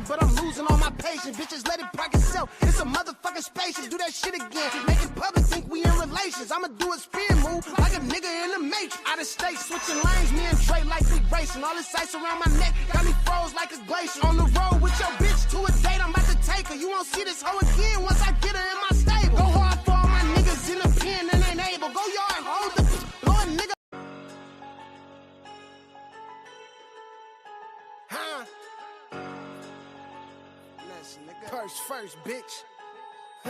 but I'm losing all my patience. Bitches let it park itself. It's a motherfucking spaceship. Do that shit again. Make it public, think we in relations. I'ma do a spin move like a nigga in the matrix. Out of state, switching lanes, me and Trey like we racing. All this ice around my neck got me froze like a glacier. On the road with your bitch to a date, I'm about to take her. You won't see this hoe again once I get her in my stable. Go hard for all my niggas in the pen and ain't able. Go yard, hold the Lord nigga. Huh? Listen, nigga. Purse first, bitch. I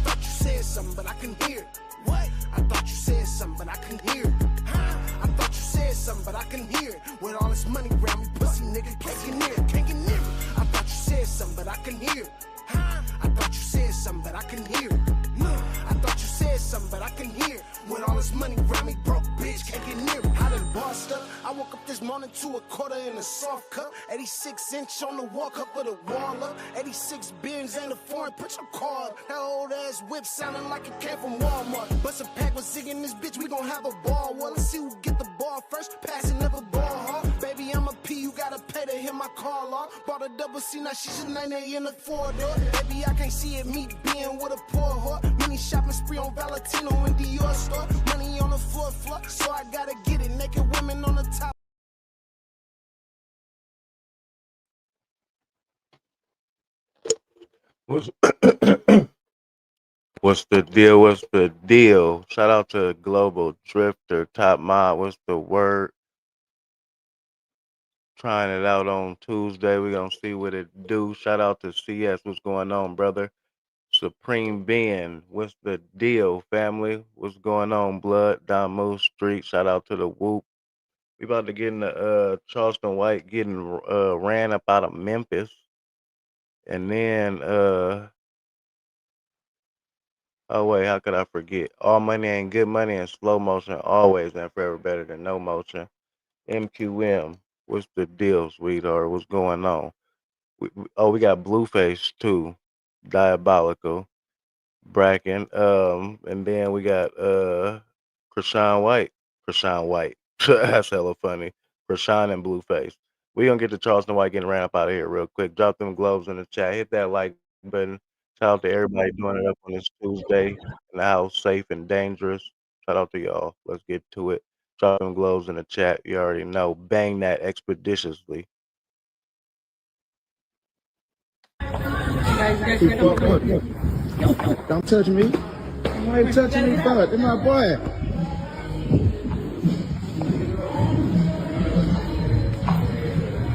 thought you said something, but I couldn't hear it. What? I thought you said something, but I couldn't hear it. I thought you said something, but I couldn't hear it. With all this money around me, pussy nigga, can't get near it, can't get near it. I thought you said something, but I couldn't hear it. I thought you said something, but I couldn't hear it. I thought you said something, but I couldn't hear it. With all this money around me, broke bitch, can't get near it. I done bossed up. I woke up this morning to a quarter in a soft cup. 86-inch on the walk up with a wall up. 86 bins ain't a foreign, put your car up. That old ass whip sounding like it came from Walmart. Bust a pack with Zig in this bitch, we gon' have a ball. Well, let's see who get the ball first. Passing never ball hard. Baby, I'm a P, you gotta pay to hit my call off. Bought a double C, now she should name it in the four-door. Baby, I can't see it, me being with a poor whore. Mini shopping spree on Valentino in Dior store. Money on the floor, so I gotta get it. Naked women on the top. What's the deal? What's the deal? Shout out to Global Drifter, Top Mod. What's the word? Trying it out on Tuesday. We're going to see what it do. Shout out to CS. What's going on, brother? Supreme Being. What's the deal, family? What's going on, Blood? Don Moose Street. Shout out to the Whoop. We about to get in the Charleston White getting ran up out of Memphis. And then oh wait, how could I forget? All money ain't good money and slow motion always and forever better than no motion. MQM, what's the deal, sweetheart? What's going on? We got BlueFace too, Diabolical, Bracken, and then we got Krishan White. That's hella funny. Krishan and BlueFace. We gonna get to Charleston White getting ran up out of here real quick. Drop them gloves in the chat. Hit that like button. Shout out to everybody doing it up on this Tuesday in the house, safe and dangerous. Shout out to y'all. Let's get to it. Drop them gloves in the chat. You already know. Bang that expeditiously. Don't touch me. Why you touching me, bud? That's my boy.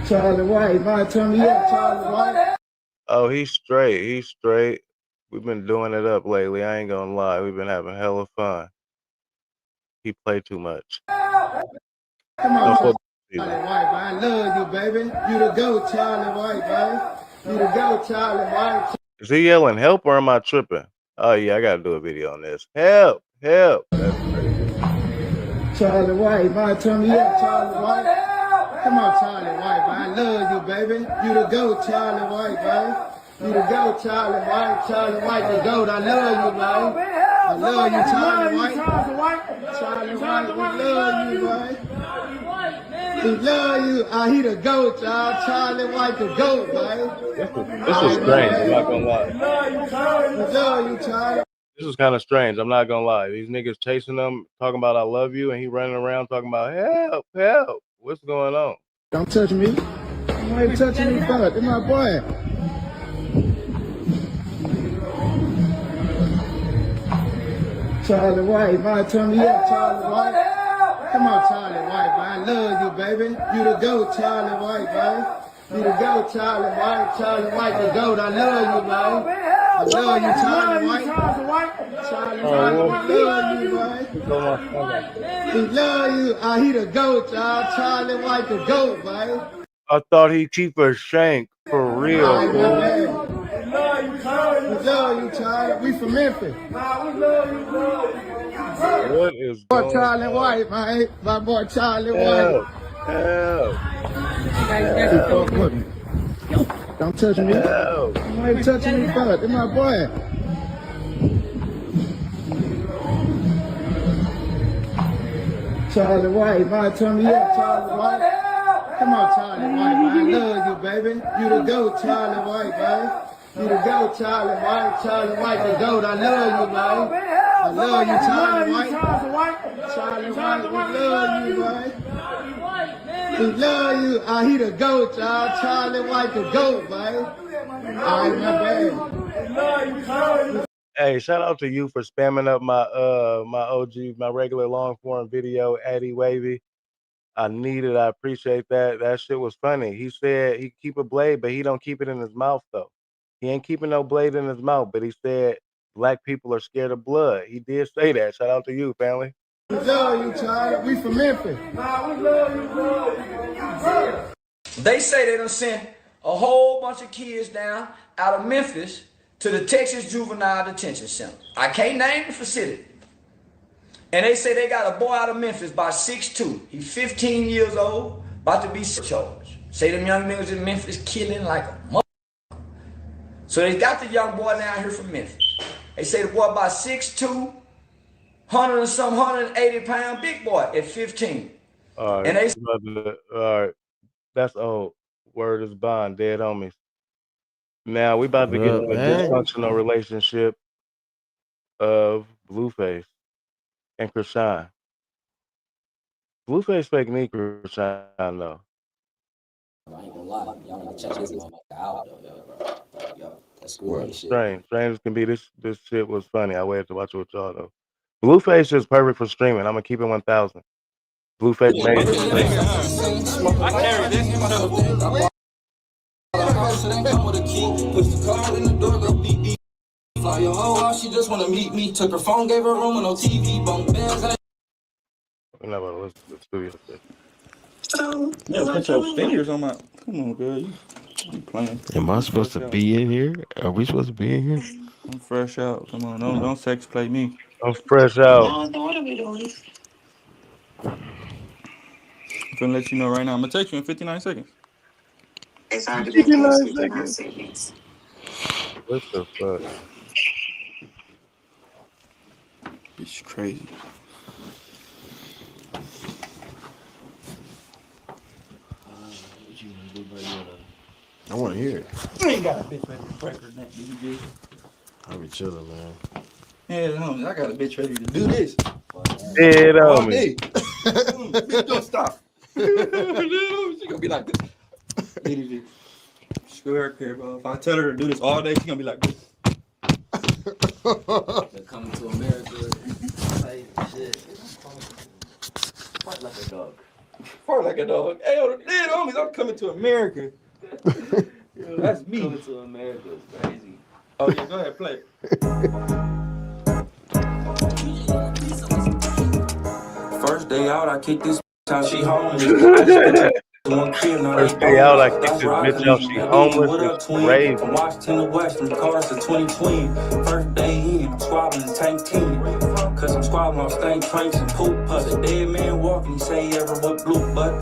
Charlie White, man, turn me up, Charlie White. Oh, he's straight. He's straight. We've been doing it up lately. I ain't gonna lie. We've been having hella fun. He played too much. Come on, Charlie White, man. I love you, baby. You the GOAT, Charlie White, baby. You the GOAT, Charlie White. Is he yelling help or am I tripping? Oh yeah, I gotta do a video on this. Help, help. That's crazy. Charlie White, man, turn me up, Charlie White. Come on, Charlie White, man. I love you, baby. You the GOAT, Charlie White, baby. You the GOAT, Charlie White. Charlie White, the GOAT. I love you, man. I love you, Charlie White. Charlie White, we love you, man. We love you. He the GOAT, y'all. Charlie White, the GOAT, man. This is strange. I'm not gonna lie. We love you, Charlie. This is kind of strange. I'm not gonna lie. These niggas chasing them, talking about I love you, and he running around talking about help, help. What's going on? Don't touch me. Why you touching me, bud? That's my boy. Charlie White, man, turn me up, Charlie White. Come on, Charlie White, man. I love you, baby. You the GOAT, Charlie White, baby. You the GOAT, Charlie White. Charlie White, the GOAT. I love you, man. I love you, Charlie White. Charlie White, we love you, man. We love you. He the GOAT, y'all. Charlie White, the GOAT, man. I thought he'd keep a shank for real. We love you, Charlie. We from Memphis. What is Boy, going Charlie on? White, man. My boy Charlie White. Help, help. Don't touch me. help. Why you touching me, bud? That's my boy. Charlie White, man, turn me up, Charlie White. Come on, Charlie White, man. I love you, baby. You the GOAT, Charlie White, baby. You the GOAT, Charlie White. Charlie White, the GOAT. I love you, baby. I love you, Charlie White. Charlie White, we love you, baby. We love you. He the GOAT, y'all. Charlie White, the GOAT, baby. All right, my bad. Hey, shout out to you for spamming up my my OG, my regular long form video, Addy Wavy. I need it. I appreciate that. That shit was funny. He said he keep a blade, but he don't keep it in his mouth though. He ain't keeping no blade in his mouth, but he said black people are scared of blood. He did say that. Shout out to you, family. We love you, Charlie. We from Memphis. We love you, bro. They say they done sent a whole bunch of kids down out of Memphis to the Texas Juvenile Detention Center. I can't name the facility. And they say they got a boy out of Memphis by 6'2". He's 15 years old, about to be charged. Say them young niggas in Memphis killing like a mother. So they got the young boy down here from Memphis. They say the boy by 6'2", 180 pound big boy at 15. All right, and they all right, that's old. Word is bond, dead homies. Now we about to get into a dysfunctional relationship of BlueFace and Krishan. BlueFace fake me, Krishan though. I ain't gonna lie, y'all need to check this motherfucker out though, bro. Yo, that's cool. Strange as can be. This shit was funny. I waited to watch it with y'all though. BlueFace is perfect for streaming. I'm gonna keep it 1,000. BlueFace made it. I carry this. Fly your hoe out, she just wanna meet me. Took her phone, gave her room with no TV. Bunk bands. We're not about to listen to the studio shit. Yeah, put your fingers on my. Come on, girl. You playing? Am I supposed to be in here? Are we supposed to be in here? I'm fresh out. Come on, don't sex play me. I'm fresh out. What are we doing? I'm gonna let you know right now. I'm gonna text you in 59 seconds. It's hard to 59 seconds. What the fuck? It's crazy. I want to hear it. You ain't got a bitch ready to break her neck, you I be chilling, man. Yeah, homie, I got a bitch ready to do this. Dead All homie. day. Bitch, don't stop. She gonna be like this. Screw her, care, bro. If I tell her to do this all day, she gonna be like this. They're coming to America. Like, shit. Fight like a dog. Fart like a dog. Hey, yo, dead homies, I'm coming to America. That's me. Coming to America is crazy. Oh, yeah, go ahead, play. First day out, I kicked this out, she homeless. First day out, I kicked this bitch out, she homeless. It's crazy. From Washington to West, from cars to 2020. First day in, I'm squabbling tank team. Cause I'm squabbling on stank tranks and poop pus. A dead man walking, he say he ever with blue butt.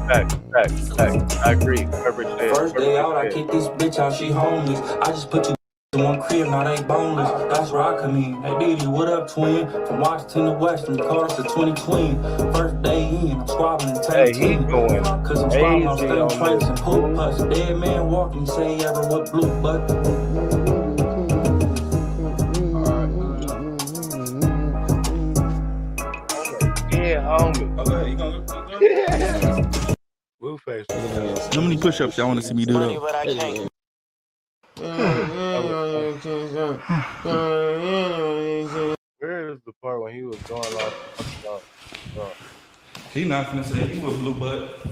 Fact. I agree. Perfect day. First day out, I kicked this bitch out, she homeless. I just put you in one crib, now they boneless. That's where I come in. Hey, Diddy, what up, twin? From Washington to West, from cars to 2020. First day in, I'm squabbling tank team. Cause I'm squabbling on stank tranks and poop pus. Dead man walking, he say he ever with blue butt. Yeah, homie. Okay, you gonna go? BlueFace. How many push-ups y'all want to see me do though? Where is the part when he was going off? He not gonna say he was blue butt.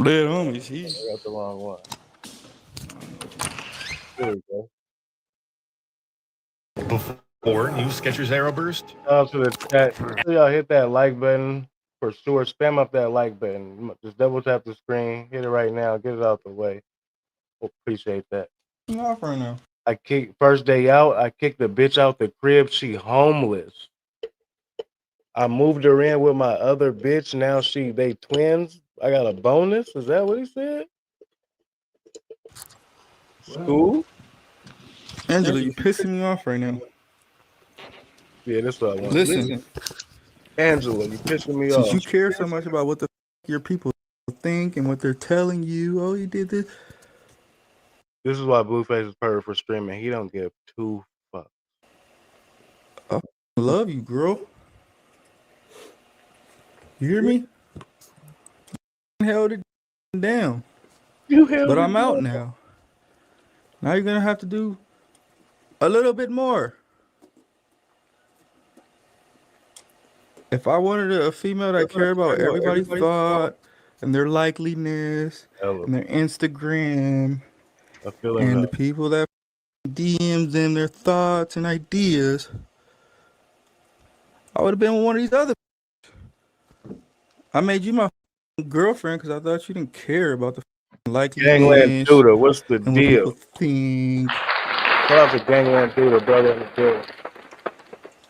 Dead homies, he. I got the wrong one. There we go. Or new Skechers Aero Burst. To the chat. Y'all hit that like button for sure. Spam up that like button. Just double tap the screen. Hit it right now. Get it out the way. Appreciate that. Off right now. I kicked first day out. I kicked the bitch out the crib. She homeless. I moved her in with my other bitch. Now they twins. I got a bonus. Is that what he said? School? Angela, you pissing me off right now. Yeah, that's what I want. Listen, Angela, you pissing me since off. you care so much about what the your people think and what they're telling you. Oh, he did this. This is why BlueFace is perfect for streaming. He don't give two fucks. I love you, girl. You hear me? Held it down. But I'm out now. Now you're gonna have to do a little bit more. If I wanted a female that cared about everybody's thought and their likeliness and their Instagram and the people that DMs them their thoughts and ideas, I would have been one of these other. I made you my girlfriend because I thought you didn't care about the Gangland likeliness Duda, what's the and what deal? people think. Shout out to Gangland Duda, brother in the field.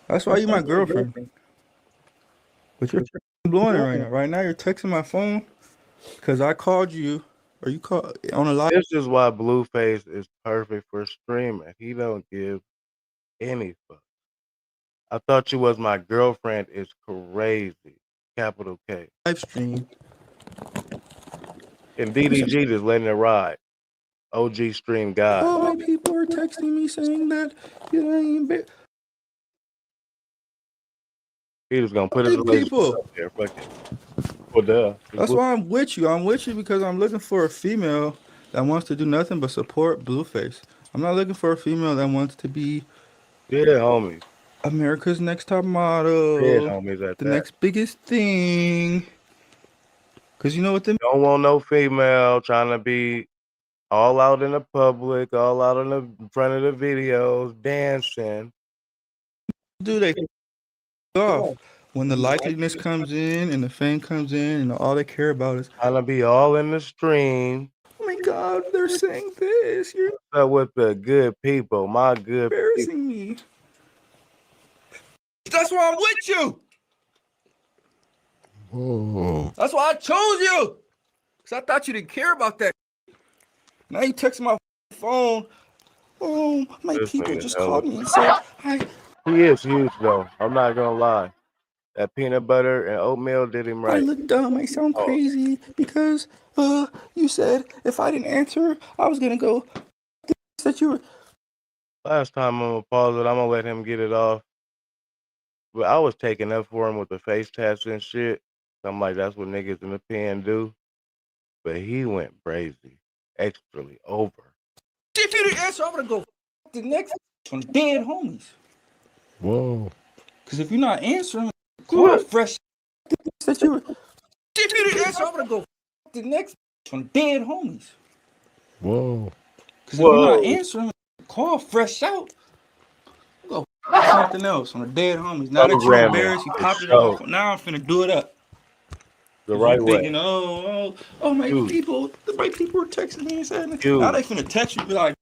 That's why you my girlfriend. But you're blowing it right now. Right now you're texting my phone because I called you or you called on a live. This is why BlueFace is perfect for streaming. He don't give any fuck. I thought you was my girlfriend is crazy. Capital K. Live stream. And DDG just letting it ride. OG stream guy. Oh, my people are texting me saying that you ain't He was gonna put his relationship up there. Fuck it. Well, duh. That's why I'm with you. I'm with you because I'm looking for a female that wants to do nothing but support BlueFace. I'm not looking for a female that wants to be homies. America's Next Top Model. Homies at the next biggest thing. Cause you know what them don't want no female trying to be all out in the public, all out in the front of the videos, dancing. Do they off when the likeliness comes in and the fame comes in and all they care about is trying to be all in the stream. Oh my God, they're saying this. You're with the good people, my good embarrassing me. That's why I'm with you. Whoa. That's why I chose you. Cause I thought you didn't care about that. Now you text my phone. Oh, my people just called me and said hi. He is huge though. I'm not gonna lie. That peanut butter and oatmeal did him right. I look dumb. I sound crazy because you said if I didn't answer, I was gonna go. That you were. Last time I'm gonna pause it. I'm gonna let him get it off. But I was taking up for him with the face tats and shit. I'm like, that's what niggas in the pen do. But he went crazy, extrally over. If you didn't answer, I'm gonna go the next one. Dead homies. Whoa. Because if you're not answering, call fresh. That you were. If you didn't answer, I'm gonna go the next one. Dead homies. Whoa. Because if you're not answering, call fresh out. Go something else on the dead homies. Now that you're embarrassed, you popped it off. Now I'm finna do it up. The right way. Thinking, oh, my people, the right people were texting me and saying, now they finna text you, be like,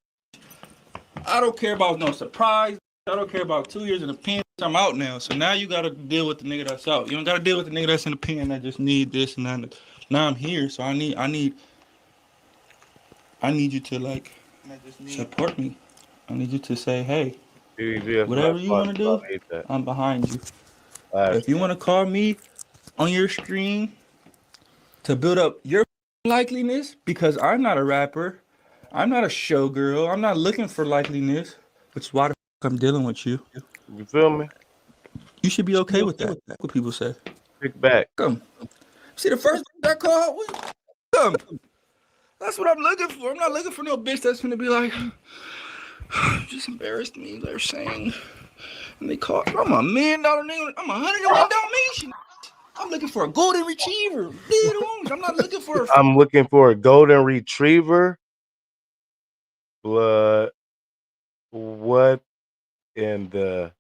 I don't care about no surprise. I don't care about 2 years in the pen. I'm out now. So now you gotta deal with the nigga that's out. You don't gotta deal with the nigga that's in the pen that just need this and that. Now I'm here, so I need you to like support me. I need you to say, hey, whatever you want to do, I'm behind you. If you want to call me on your screen to build up your likeliness, because I'm not a rapper, I'm not a showgirl, I'm not looking for likeliness, which is why the fuck I'm dealing with you. You feel me? You should be okay with that. That's what people say. Pick back. Come. See the first that call? Come. That's what I'm looking for. I'm not looking for no bitch that's gonna be like, just embarrassed me. They're saying, and they call. I'm $1 million nigga. I'm 101 Dalmatian. I'm looking for a golden retriever. I'm not looking for. I'm looking for a golden retriever. Blood. What in the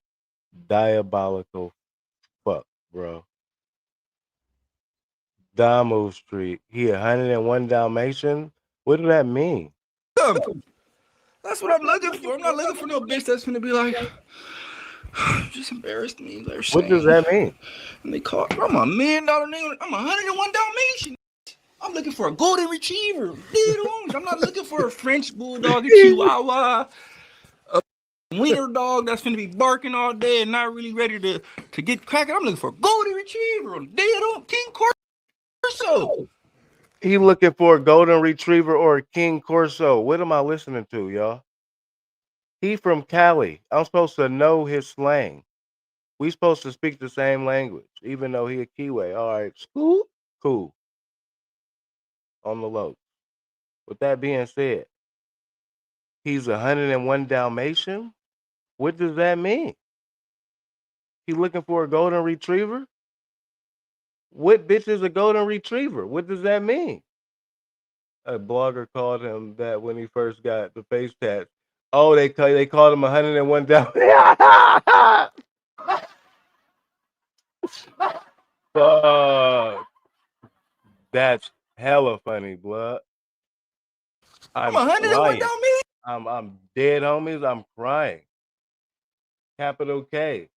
diabolical fuck, bro? Damu Street. He 101 Dalmatian. What does that mean? That's what I'm looking for. I'm not looking for no bitch that's gonna be like, just embarrassed me. They're saying, what does that mean? And they call. I'm $1 million nigga. I'm 101 Dalmatian. I'm looking for a golden retriever. I'm not looking for a French bulldog, a Chihuahua, a wiener dog that's gonna be barking all day and not really ready to get cracking. I'm looking for a golden retriever. Dead on King Corso. He looking for a golden retriever or a king corso. What am I listening to, y'all? He from Cali. I'm supposed to know his slang. We supposed to speak the same language, even though he a Kiwi. All right, school, cool. On the low. With that being said, he's 101 Dalmatian. What does that mean? He looking for a golden retriever? What bitch is a golden retriever? What does that mean? A blogger called him that when he first got the face tat. Oh, they called him 101 Dalmatian. Fuck. That's hella funny, blood. I'm 101 crying. I'm dead, homies. I'm crying. Capital K.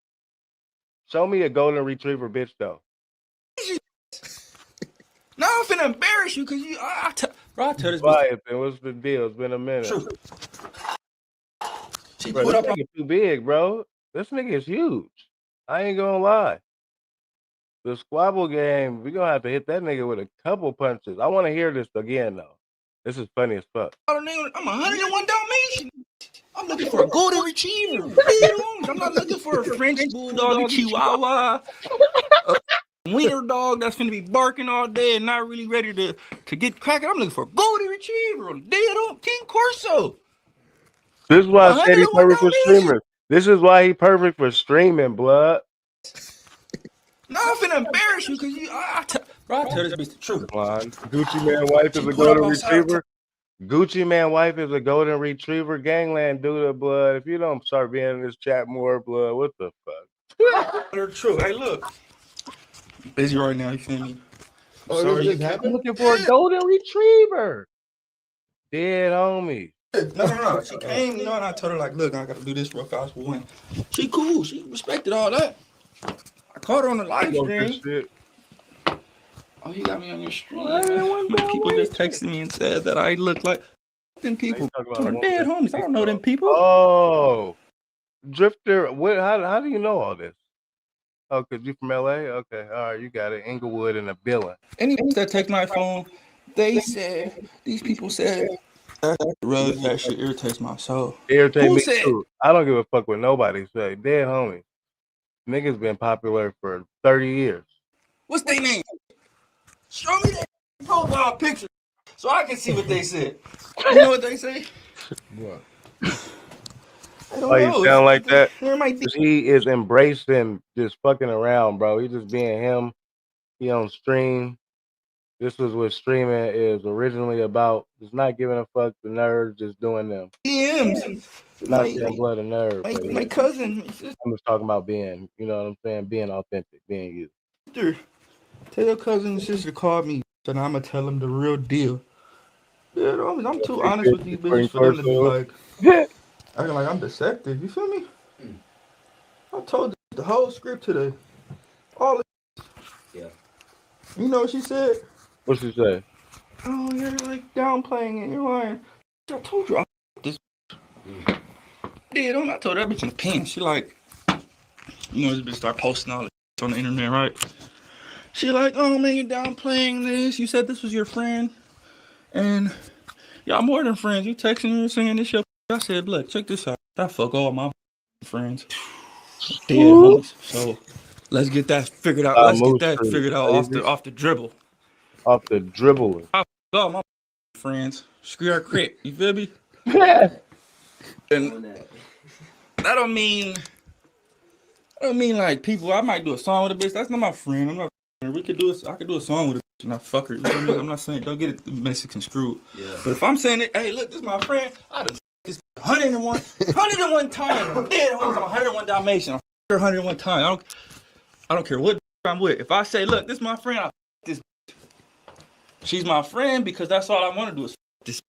Show me a golden retriever, bitch, though. No, I'm finna embarrass you because I tell this Quiet, then. What's the deal? It's been a minute. True. Bro, this nigga too big, bro. This nigga is huge. I ain't gonna lie. The squabble game, we gonna have to hit that nigga with a couple punches. I want to hear this again, though. This is funny as fuck. I'm 101 Dalmatian. I'm looking for a golden retriever. I'm not looking for a French bulldog, a Chihuahua, a wiener dog that's finna be barking all day and not really ready to get cracking. I'm looking for a golden retriever, dead on King Corso. This is why I said he's perfect for streamers. This is why he perfect for streaming, blood. No, I'm finna embarrass you because I tell this bitch the truth. Gucci Man wife is a golden retriever. Gucci Man wife is a golden retriever. Gangland dude, blood. If you don't start being in this chat more, blood, what the fuck? They're true. Hey, look. I'm busy right now, you feel me? Sorry, I'm looking for a golden retriever. Dead homie. No. She came, and I told her, like, look, I gotta do this real fast for one. She cool. She respected all that. I caught her on the live stream. Oh, you got me on your stream. People just texted me and said that I look like them people. Dead homies. I don't know them people. Oh, Drifter. What? How do you know all this? Oh, cause you from LA? Okay, all right, you got it. Inglewood and a billing. Anyone that text my phone, these people said that shit irritates my soul. Irritate me too. I don't give a fuck what nobody say. Dead homie. Niggas been popular for 30 years. What's their name? Show me that profile picture so I can see what they said. You know what they say? What? I don't know. You sound like that? He is embracing just fucking around, bro. He just being him. He on stream. This is what streaming is originally about. Just not giving a fuck. The nerds just doing them. DMs. Not saying blood and nerve. My cousin. I'm just talking about being, you know what I'm saying? Being authentic, being you. Tell your cousin and sister to call me, and I'm gonna tell them the real deal. Yeah, I'm too honest with these bitches for them to be like, acting like I'm deceptive. You feel me? I told the whole script today. All of yeah. You know what she said? What she say? Oh, you're like downplaying it. You're lying. I told you I this. I told that bitch in the pen. She like, this bitch start posting all this on the internet, right? She like, oh man, you're downplaying this. You said this was your friend, and y'all more than friends. You texting me and saying this your. I said, look, check this out. I fuck all my friends. Dead homies. So let's get that figured out. Let's get that figured out off the dribble. Off the dribble. I fuck all my friends. Screw our crit. You feel me? And I don't mean like people. I might do a song with a bitch. That's not my friend. I'm not. I could do a song with a bitch and I fuck her. You know what I mean? I'm not saying don't get it Mexican screwed. Yeah. But if I'm saying it, hey, look, this is my friend. I done this 101 times. I'm dead. I'm 101 Dalmatian. I'm 101 times. I don't care what I'm with. If I say, look, this is my friend. I this. She's my friend because that's all I want to do is this.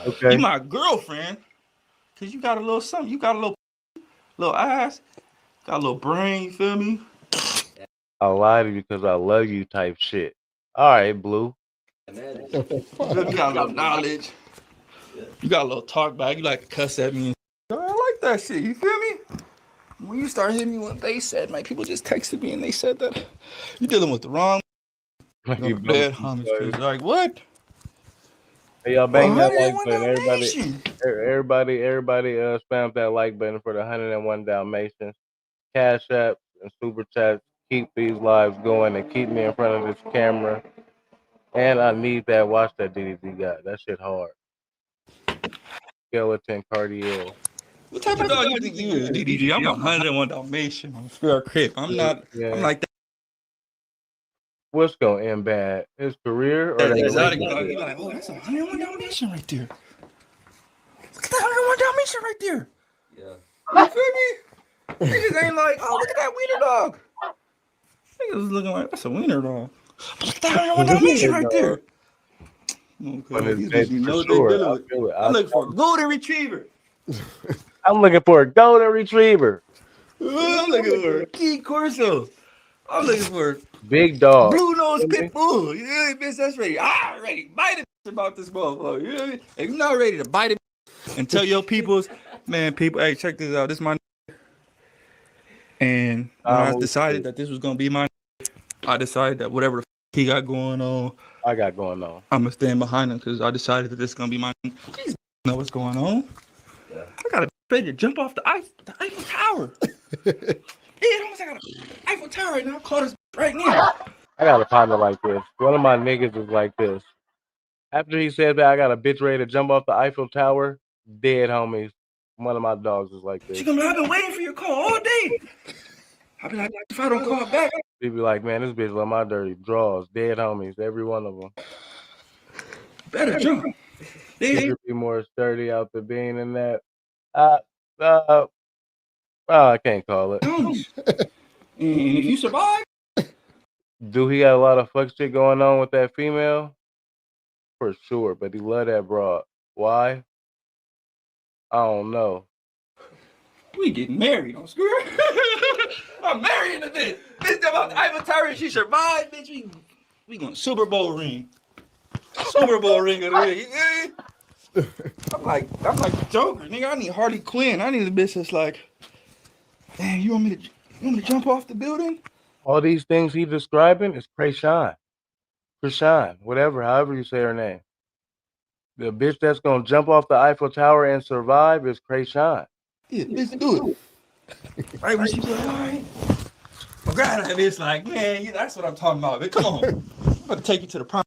Okay. You my girlfriend because you got a little something. You got a little ass. Got a little brain. You feel me? I lie to you because I love you type shit. All right, Blue. You got a little knowledge. You got a little talk back. You like to cuss at me. I like that shit. You feel me? When you start hitting me what they said, people just texted me and they said that you're dealing with the wrong. No, dead homies. Cause like what? Hey, y'all bang that like 101 button. Dalmatians. Everybody, spam that like button for the 101 Dalmatians. Cash apps and super chats keep these lives going and keep me in front of this camera. And I need that. Watch that DDG got. That shit hard. Skeleton Cartier. What type of dog you think you is, DDG? I'm 101 Dalmatian. I'm square crip. I'm not. Yeah. I'm like that. What's gonna end bad? His career or That that exotic dog? You like, oh, that's a 101 Dalmatian right there. Look at that 101 Dalmatian right there. Yeah. You feel me? Niggas ain't like, oh, look at that wiener dog. Niggas was looking like, that's a wiener dog. Look at that 101 Dalmatian right there. Okay, these bitches know what they're dealing with. I'm looking for a golden retriever. I'm looking for a golden retriever. I'm looking for a Key Corso. I'm looking for big dog. Blue nose pit bull. You know, bitch, that's ready. Ready. Bite it about this motherfucker. You know what I mean? If you're not ready to bite it and tell your peoples, man, people, hey, check this out. This is my. And when I decided that this was gonna be my, I decided that whatever the he got going on, I'm gonna stand behind him because I decided that this is gonna be my. Please know what's going on. Yeah. I gotta ready to jump off the Eiffel Tower. I got an Eiffel Tower right now. Call this right now. I got a partner like this. One of my niggas is like this. After he said that, I got a bitch ready to jump off the Eiffel Tower. Dead homies. One of my dogs is like this. She gonna be, I've been waiting for your call all day. I'll be like, if I don't call back. She be like, man, this bitch love my dirty draws. Dead homies, every one of them. Better jump. They be more sturdy out the bean than that. I can't call it. And if you survive, do he got a lot of fuck shit going on with that female? For sure, but he love that broad. Why? I don't know. We getting married on Screw. I'm marrying the bitch. Bitch about the Eiffel Tower and she survived, bitch. We going Super Bowl ring. Super Bowl ring of the ring. I'm like Joker, nigga. I need Harley Quinn. I need a bitch that's like, damn, you want me to jump off the building? All these things he's describing is Krayshawn, whatever, however you say her name. The bitch that's gonna jump off the Eiffel Tower and survive is Krayshawn. Yeah, bitch, do it. Right when she's like, all right. My grandma is like, man, that's what I'm talking about. Man, come on, I'm about to take you to the prom.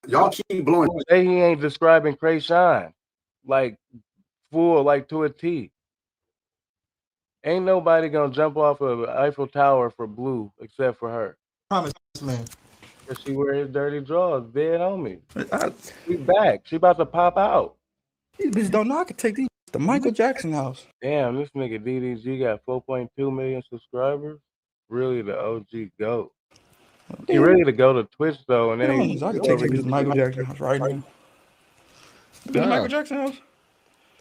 Y'all keep blowing. Say he ain't describing Krayshawn like full, like to a T. Ain't nobody gonna jump off of the Eiffel Tower for Blue except for her. Promise, man. Cause she wear his dirty drawers, dead homie. She back. She about to pop out. These bitches don't know I can take these to Michael Jackson house. Damn, this nigga DDG got 4.2 million subscribers. Really the OG GOAT. He ready to go to Twitch though, and then I can take these to Michael Jackson house right now. Yeah. Michael Jackson house.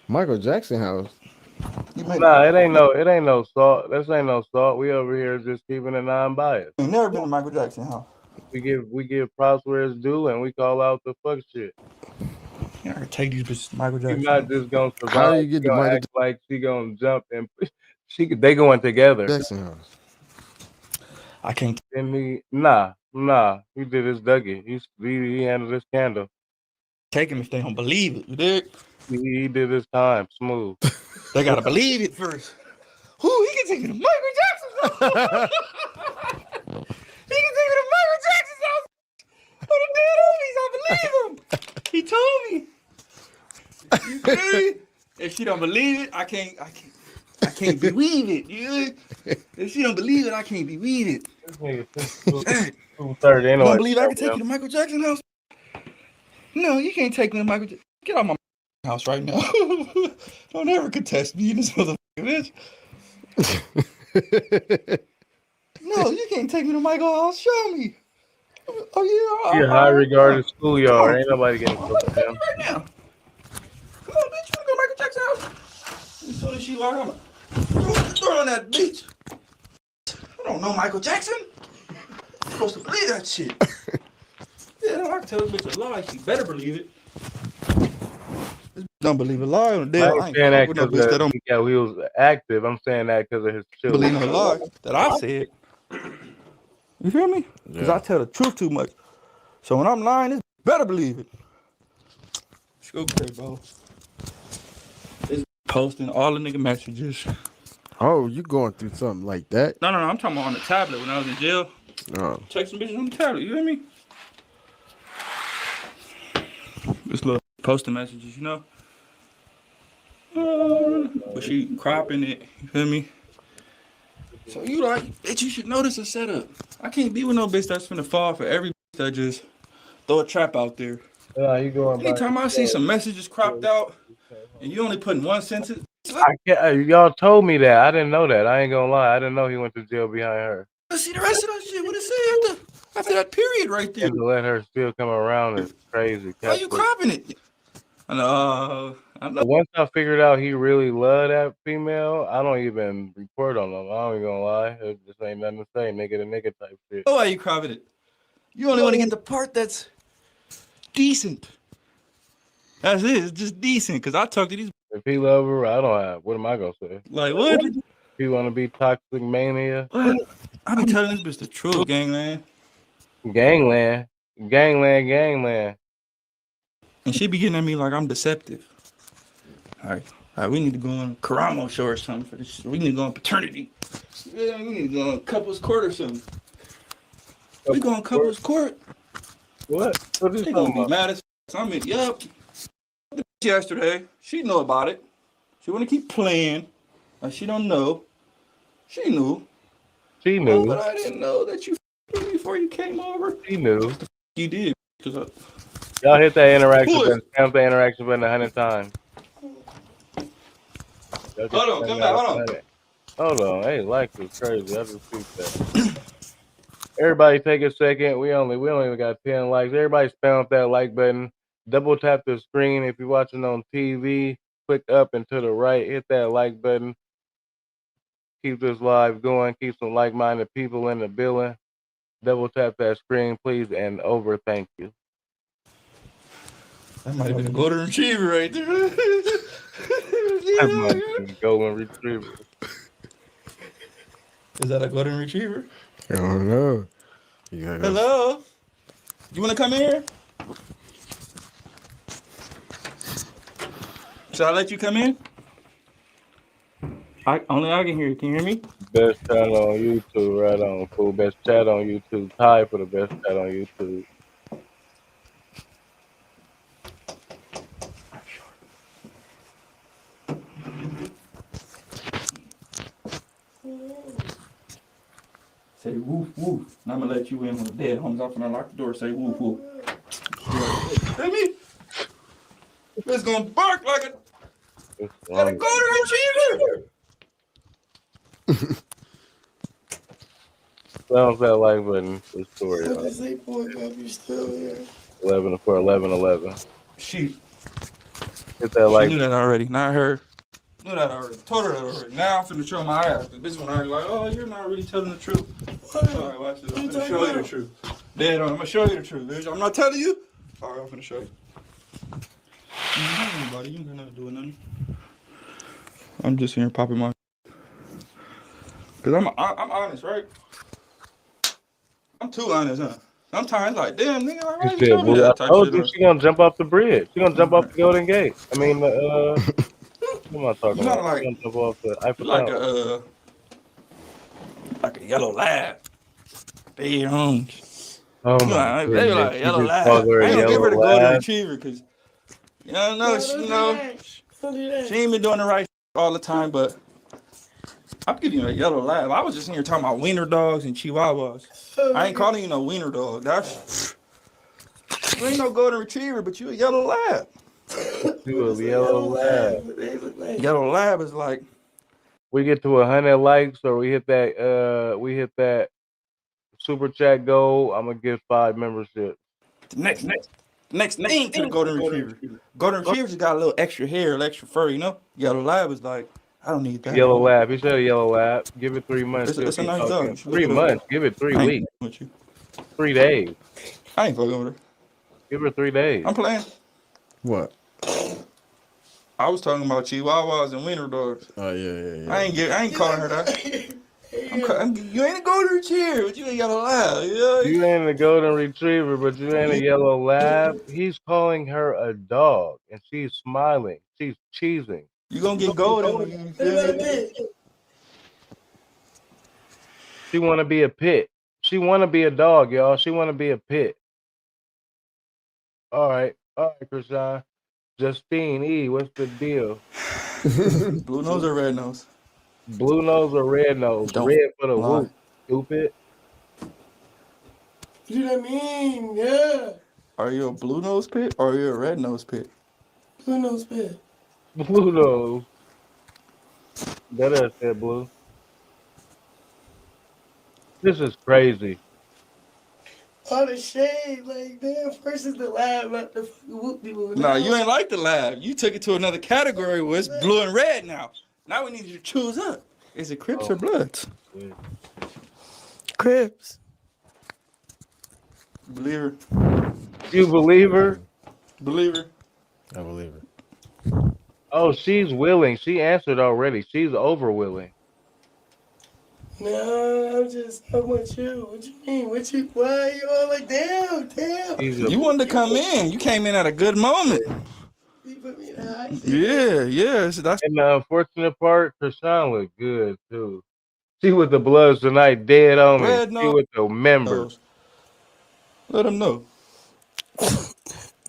Michael Jackson house. Nah, it ain't no salt. This ain't no salt. We over here just keeping it non-biased. I've never been to Michael Jackson house. We give props where it's due, and we call out the fuck shit. Yeah, I can take these bitches to Michael Jackson. She's not just gonna survive. How do you get to Michael act like she gonna jump and they going together. Jackson house? I can't. And he did his Dougie. He handled his candle. Take him if they don't believe it. You dig? He did his time smooth. They gotta believe it first. Who he can take it to Michael Jackson's house? He can take it to Michael Jackson's house. On the dead homies, I believe him. He told me. You feel me? If she don't believe it, I can't believe it. You if she don't believe it, I can't believe it. You don't believe I can take you to Michael Jackson's house? No, you can't take me to Michael Jackson. Get out my house right now. Don't ever contest me in this motherfucker, bitch. No, you can't take me to Michael's house. Show me. Oh, yeah. You're high regarded schoolyard. Ain't nobody getting close to him. Right now. Come on, bitch. You want to go to Michael Jackson's house? As soon as she walk, I'm going to throw on that bitch. I don't know Michael Jackson. I'm supposed to believe that shit. Yeah, I can tell this bitch a lie. She better believe it. This bitch don't believe a lie on the day. I ain't saying that because he was active. I'm saying that because of his children. Believe in a lie that I said. You feel me? Because I tell the truth too much. So when I'm lying, it's better believe it. Okay, bro. It's posting all the nigga messages. Oh, you going through something like that? No, I'm talking about on the tablet when I was in jail. Oh. Texting bitches on the tablet, you hear me? Just little posting messages, you know? But she cropping it, you feel me? So you like, bitch, you should know this is set up. I can't be with no bitch that's finna fall for every bitch that just throw a trap out there. Yeah, you going Anytime I see some messages cropped out and you only putting one sentence. Y'all told me that. I didn't know that. I ain't gonna lie. I didn't know he went to jail behind her. Let's see the rest of that shit. What it say after that period right there? And to let her still come around is crazy. Why you cropping it? I know. Once I figured out he really loved that female, I don't even report on him. I don't even gonna lie. It just ain't nothing to say. Nigga to nigga type shit. Oh, why you cropping it? You only want to get the part that's decent. That's it. It's just decent. Cause I talk to these. If he love her, I don't have. What am I gonna say? Like what? He want to be toxic mania? What? I be telling this bitch the truth, gangland. Gangland. And she be getting at me like I'm deceptive. All right, we need to go on Karamo show or something for this. We need to go on paternity. Yeah, we need to go on couples court or something. We go on couples court. What? What is they gonna be mad as I mean, yup. Yesterday, she know about it. She wanna keep playing. Like she don't know. She knew. She knew. Oh, but I didn't know that you me before you came over. She knew. You did. Y'all hit that interaction button. Stamp the interaction button 100 times. Hold on, come back, Hold on. Hey, like this crazy. I just see that. Everybody take a second. We only got 10 likes. Everybody spam that like button. Double tap the screen. If you're watching on TV, click up and to the right. Hit that like button. Keep this live going. Keep some like-minded people in the building. Double tap that screen, please, and over. Thank you. That might have been a golden retriever right there. That might have been a golden retriever. Is that a golden retriever? I don't know. Hello? You want to come here? Should I let you come in? Only I can hear you. Can you hear me? Best chat on YouTube, right on. Cool. Best chat on YouTube. Tie for the best chat on YouTube. Say woof woof. And I'm gonna let you in when the dead homies off and unlock the door. Say woof woof. Hear me? It's gonna bark like a golden retriever. Sounds that like button for story. 11 for 11. She Hit that like. She knew that already. Not her. Knew that already. Told her that already. Now I'm finna show my ass. This one I like, oh, you're not really telling the truth. All right, watch this. I'm finna show you the truth. Dead on. I'm gonna show you the truth, bitch. I'm not telling you. All right, I'm finna show you. You don't know anybody. You ain't got nothing to do with nothing. I'm just here popping my. Cause I'm honest, right? I'm too honest, huh? Sometimes like, damn, nigga, all right, Shit, well, I told you she gonna jump off the bridge. She gonna jump off the Golden Gate. I mean, what am I talking about? Like, she gonna jump off the Eiffel Tower. Like a yellow lab. Big homes. Oh my They be like yellow lab. I ain't gonna give her the golden retriever because you know, she ain't been doing the right all the time, but I'm giving you a yellow lab. I was just in here talking about wiener dogs and chihuahuas. I ain't calling you no wiener dog. You ain't no golden retriever, but you a yellow lab. You a yellow lab. Yellow lab is like we get to 100 likes or we hit that super chat goal. I'm gonna give 5 memberships. Next name to the golden retriever. Golden retrievers got a little extra hair, extra fur, you know. Yellow lab is like, I don't need that. Yellow lab. He said a yellow lab. Give it 3 months. It's a nice dog. 3 months. Give it 3 weeks. 3 days. I ain't fucking with her. Give her 3 days. I'm playing. What? I was talking about chihuahuas and wiener dogs. Oh yeah. I ain't calling her that. I You ain't a golden retriever, but you ain't got a lab. You ain't a golden retriever, but you ain't a yellow lab. He's calling her a dog, and she's smiling. She's cheesing. You gonna get golden when you feel me? She want to be a pit. She want to be a dog, y'all. She want to be a pit. All right, Krishan. Justine E, what's the deal? Blue nose or red nose? Blue nose or red nose? Don't red for the lie. whoop, stupid. You know what I mean? Yeah. Are you a blue nose pit or are you a red nose pit? Blue nose pit. Blue nose. That ass said blue. This is crazy. All the shade, like, damn, first is the lab, not the fucking whoop people. Nah, you ain't like the lab. You took it to another category where it's blue and red now. Now we need you to choose up. Is it Crips or Bloods? Crips. Believer. You believe her? Believer. I believe it. Oh, she's willing. She answered already. She's over willing. No, I want you. What you mean? Why you all like, damn? You wanted to come in. You came in at a good moment. You put me in a hot seat. Yeah. And the unfortunate part, Krishan looked good, too. She with the Bloods tonight, dead on me. Red She nose. with the members. Let them know.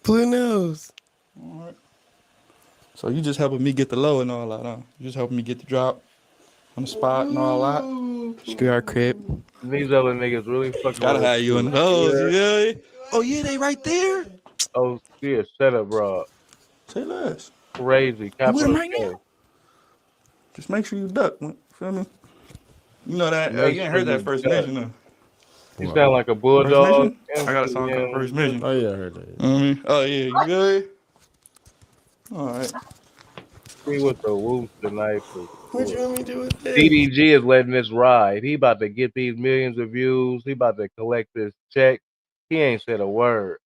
Blue nose. All right. So you just helping me get the low and all that, huh? You just helping me get the drop on the spot and all that. Screw our crib. These other niggas really fucking Gotta have you in those, you feel me? Oh yeah, they right there. Oh, she a setup, bro. Say less. Crazy. You with him right now? Just make sure you duck. Feel me? You know that. You ain't heard that first mention, though. You sound like a bulldog. I got a song called First Mission. Oh yeah, I heard that. Oh yeah, you good? All right. See what the whoops tonight. What you want me to do with this? DDG is letting this ride. He about to get these millions of views. He about to collect this check. He ain't said a word.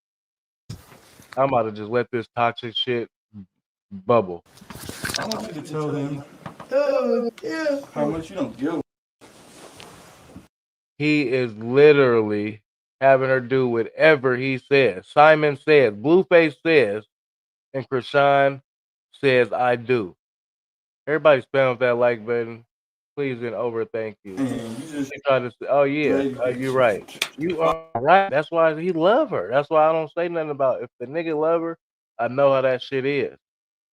I'm about to just let this toxic shit bubble. I want you to tell them Yeah. how much you don't give. He is literally having her do whatever he says. Simon says, BlueFace says, and Krishan says, I do. Everybody spam with that like button. Please and over thank you. She tried to say, oh yeah, you're right. You are right. That's why he love her. That's why I don't say nothing about if the nigga love her, I know how that shit is.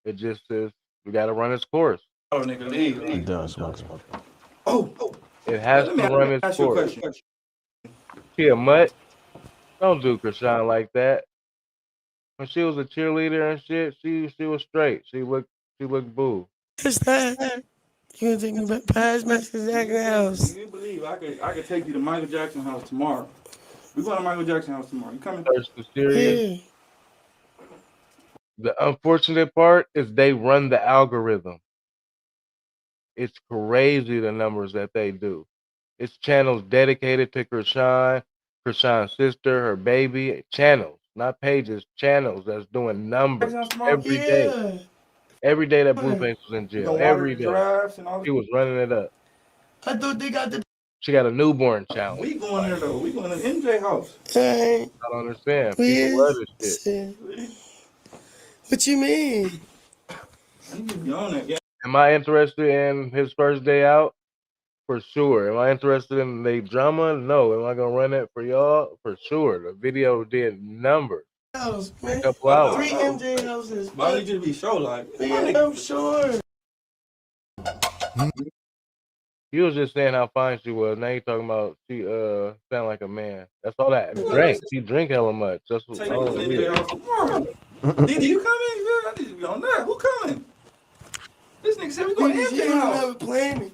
It just says we gotta run its course. Oh nigga, leave. It does. It has to run its course. She a mutt? Don't do Krishan like that. When she was a cheerleader and shit, she was straight. She looked boo. What's that? You gonna take me back past Master Jackson house? Can you believe I could take you to Michael Jackson house tomorrow? We going to Michael Jackson house tomorrow. You coming? Search the serious. The unfortunate part is they run the algorithm. It's crazy the numbers that they do. It's channels dedicated to Krishan, Krishan's sister, her baby. Channels, not pages. Channels that's doing numbers every day. Every day that BlueFace was in jail. Every day. He was running it up. I thought they got the. She got a newborn challenge. We going there though. We going to MJ house. I don't understand. People love this shit. What you mean? Am I interested in his first day out? For sure. Am I interested in the drama? No. Am I gonna run it for y'all? For sure. The video did numbers. A couple hours. 3 MJ houses. Why would you be so like? Yeah, I'm sure. You was just saying how fine she was. Now you talking about she sound like a man. That's all that. Drink. She drink hella much. That's what. Oh, yeah. Did you come in? I need to be on that. Who coming? This nigga said we going to MJ You house. never planned it.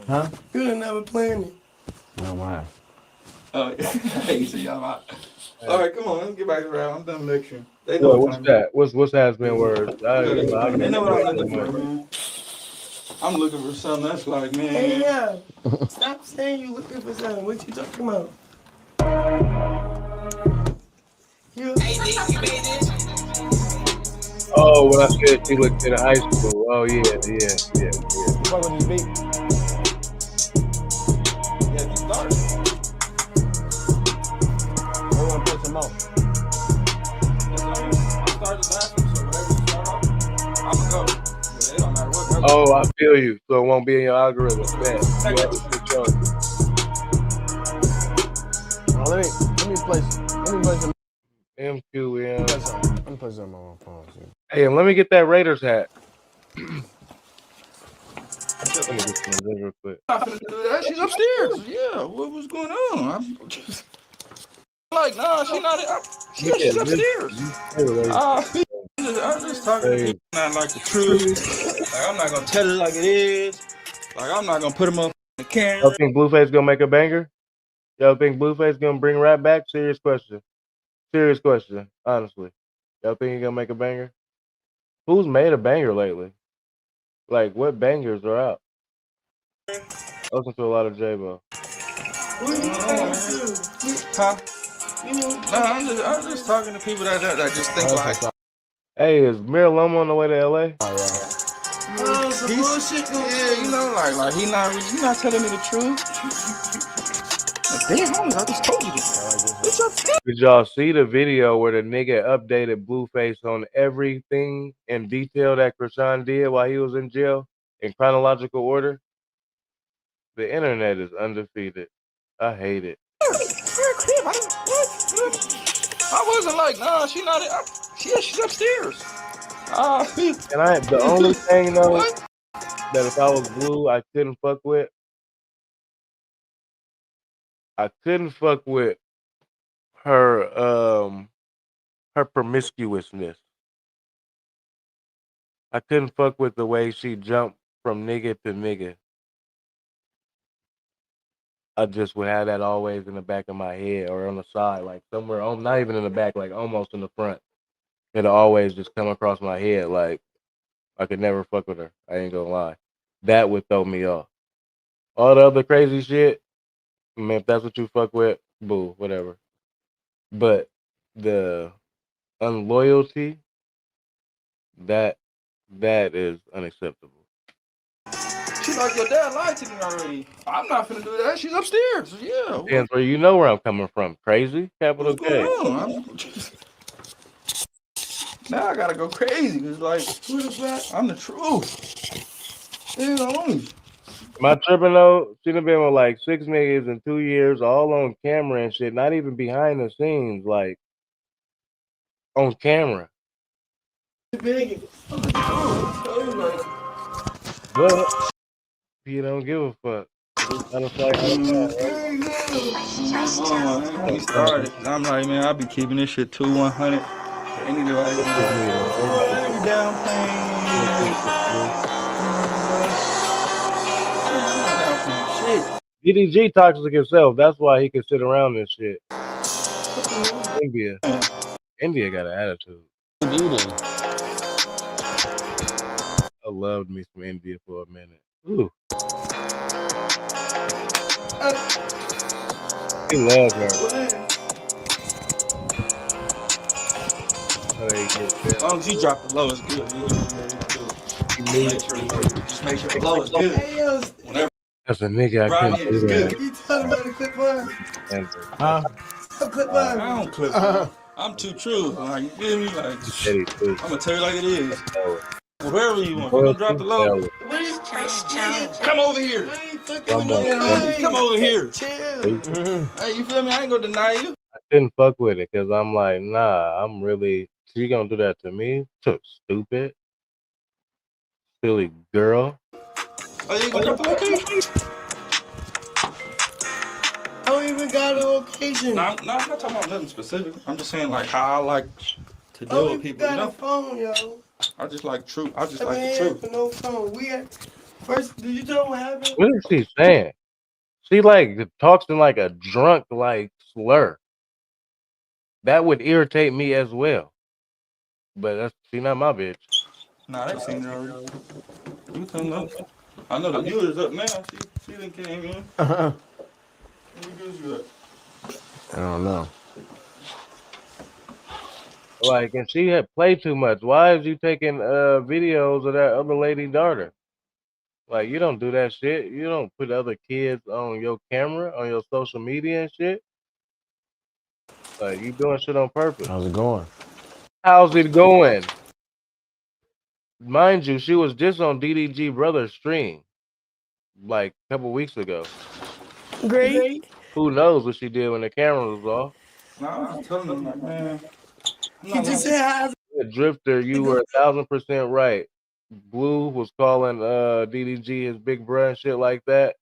Huh? You never planned it. No, why? Oh, you see y'all out. All right, come on. Let's get back to rap. I'm done lecturing. They know what's that? What's has been words? They know what I'm looking for, man. I'm looking for something that's like, man. Hey, yeah. Stop saying you looking for something. What you talking about? Oh, when I said she looked in high school. Oh yeah. You fucking this beat? started. I want to put some more. I started the last one, so whatever you start off, I'm gonna go. But it don't matter what. Oh, I feel you. So it won't be in your algorithm. Bet. You have to switch on. Let me play some. MQM. Let me play some on my phone. Hey, and let me get that Raiders hat. Let me get some real quick. I'm not finna do that. She's upstairs. Yeah, what was going on? I'm just like, nah, she's not. She's upstairs. I'm just talking to people not like the truth. Like, I'm not gonna tell it like it is. Like, I'm not gonna put them up on the camera. Y'all think BlueFace gonna make a banger? Y'all think BlueFace gonna bring rap back? Serious question. Serious question. Honestly, y'all think he gonna make a banger? Who's made a banger lately? Like, what bangers are out? I listen to a lot of J-Bo. Huh? No, I'm just talking to people that just think like. Hey, is Mir Loma on the way to LA? Some bullshit. Yeah, you know, like he not telling me the truth. Damn, I just told you this. Did y'all see the video where the nigga updated BlueFace on everything in detail that Krishan did while he was in jail in chronological order? The internet is undefeated. I hate it. I wasn't like, nah, she not. She's upstairs. And the only thing though that if I was Blue, I couldn't fuck with. I couldn't fuck with her promiscuousness. I couldn't fuck with the way she jumped from nigga to nigga. I just would have that always in the back of my head or on the side, like somewhere on, not even in the back, like almost in the front. It'll always just come across my head, like I could never fuck with her. I ain't gonna lie. That would throw me off. All the other crazy shit, I mean, if that's what you fuck with, boo, whatever. But the unloyalty, that is unacceptable. She's like, your dad lied to me already. I'm not finna do that. She's upstairs. Yeah. And so you know where I'm coming from. Crazy? Capital What's K. going on? Now I gotta go crazy. Cause like, I'm the truth. Damn, on me. My tripping though, she done been with like 6 niggas in 2 years, all on camera and shit, not even behind the scenes, like on camera. But you don't give a fuck. He started. I'm like, man, I be keeping this shit 2-100. Anyway, down DDG toxic himself. That's why he can sit around this shit. India got an attitude. I loved me some India for a minute. Ooh. He loved her. As long as you drop the low, it's good. Just make sure the low is good. Whenever. That's a nigga I couldn't do that. You telling me to clip mine? Huh? Clip mine. I don't clip mine. I'm too true. Like, you feel me? Like, I'm gonna tell you like it is. Wherever you want. You gonna drop the low? Come over here. Come over here. Hey, you feel me? I ain't gonna deny you. I couldn't fuck with it because I'm like, nah, I'm really. She gonna do that to me? So stupid. Silly girl. Oh, you gonna drop the location? I don't even got a location. No, I'm not talking about nothing specific. I'm just saying like how I like to deal with people. Got a phone, yo. I just like truth. I just like the truth. No phone. First, did you tell what happened? What is she saying? She like talks in like a drunk like slur. That would irritate me as well. But she not my bitch. Nah, they seen her already. You can know. I know the viewers up now. She done came in. I don't know. Like, and she had played too much. Why is you taking videos of that other lady's daughter? Like you don't do that shit. You don't put other kids on your camera, on your social media and shit. Like you doing shit on purpose. How's it going? How's it going? Mind you, she was just on DDG Brothers stream like a couple weeks ago. Great. Who knows what she did when the camera was off? No, I'm just telling them, like, man. He just said how's Drifter, you were 1,000% right. Blue was calling DDG his big bro and shit like that.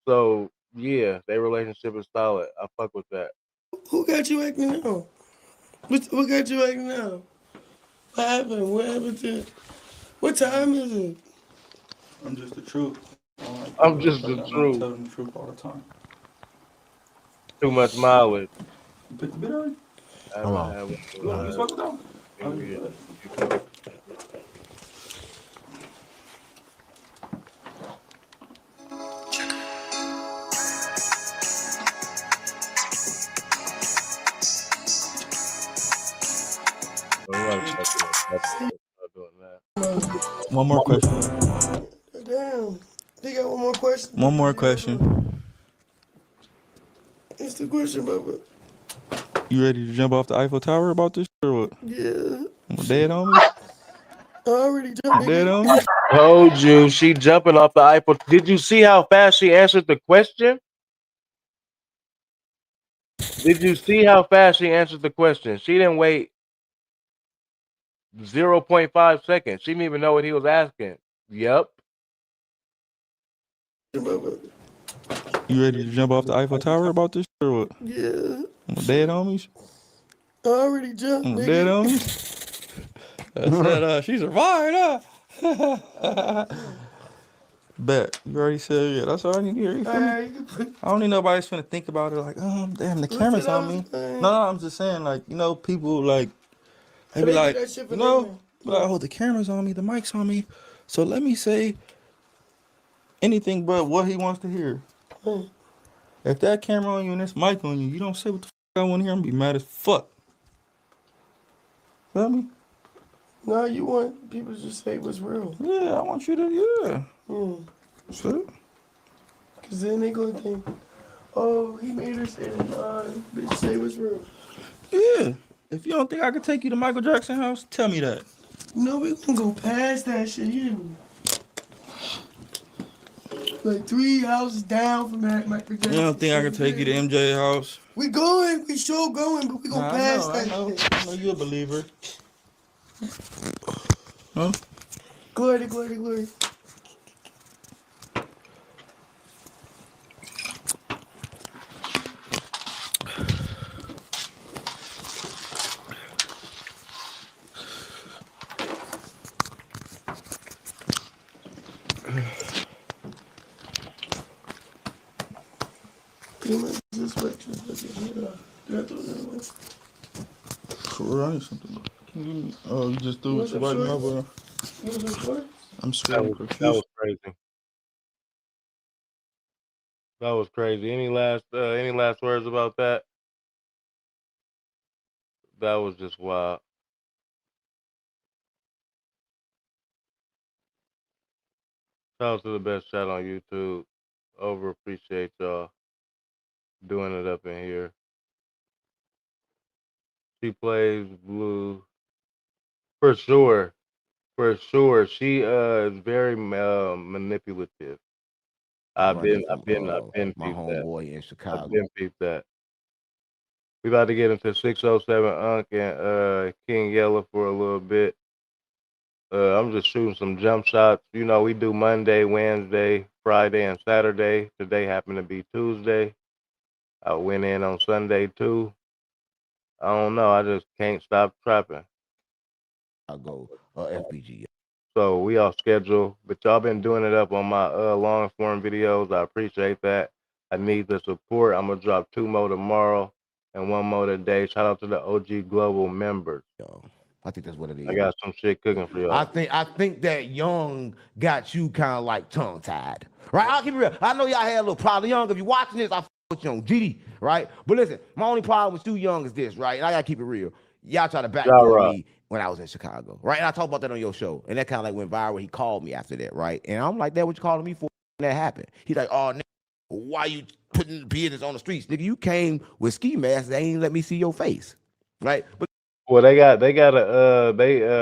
So yeah, their relationship is solid. I fuck with that. Who got you acting now? What got you acting now? What happened? What happened to? What time is it? I'm just the truth. I'm just the I'm truth. telling the truth all the time. Too much mileage. You picked the bit already? Hold on. You want to smoke it down? One more question. Damn. They got one more question. One more question. It's the question, Bubba. You ready to jump off the Eiffel Tower about this or what? Yeah. Dead on me? I already jumped. Dead on me? Told you she jumping off the Eiffel. Did you see how fast she answered the question? Did you see how fast she answered the question? She didn't wait 0.5 seconds. She didn't even know what he was asking. Yep. You ready to jump off the Eiffel Tower about this or what? Yeah. Dead homies? I already jumped. Dead homies? I said, she survived, huh? Bet. You already said, yeah, that's all I need to hear. You feel me? I don't need nobody's finna think about it like, damn, the camera's on me. No, I'm just saying, like, you know, people, like, they be like, you know, like, oh, the camera's on me, the mic's on me. So let me say anything but what he wants to hear. If that camera on you and this mic on you, you don't say what the fuck I want to hear, I'm gonna be mad as fuck. Feel me? No, you want people to just say what's real. Yeah, I want you to, See? Because then they gonna think, oh, he made her say that. Bitch, say what's real. Yeah. If you don't think I could take you to Michael Jackson's house, tell me that. No, we gonna go past that shit. You hear me? Like 3 houses down from that Michael Jackson. You don't think I can take you to MJ house? We going, we sure going, but we gonna pass that shit. I know you're a believer. Huh? Glory, glory, glory. I need something. Oh, you just threw it right in my way. I'm sweating. That was crazy. That was crazy. Any last words about that? That was just wild. Shout out to the best chat on YouTube. Over appreciate y'all doing it up in here. She plays blue for sure. For sure. She is very manipulative. I've been my peeped homeboy in Chicago. I've been peeped that. We about to get into 607 Unk and King Yellow for a little bit. I'm just shooting some jump shots. You know, we do Monday, Wednesday, Friday, and Saturday. Today happened to be Tuesday. I went in on Sunday too. I don't know. I just can't stop trapping. I'll go FPG. So we all scheduled, but y'all been doing it up on my long form videos. I appreciate that. I need the support. I'm gonna drop 2 more tomorrow and 1 more today. Shout out to the OG Global members. I think that's what it is. I got some shit cooking for y'all. I think that Young got you kind of like tongue tied, right? I'll keep it real. I know y'all had a little problem. Young, if you're watching this, I with you on GD, right? But listen, my only problem with you, Young, is this, right? And I gotta keep it real. Y'all try to backdoor me when I was in Chicago, right? And I talked about that on your show, and that kind of like went viral. He called me after that, right? And I'm like, "That what you calling me for?" When that happened, he's like, "Oh, nigga, why you putting business on the streets, nigga? You came with ski masks, they ain't let me see your face, right?" But well, they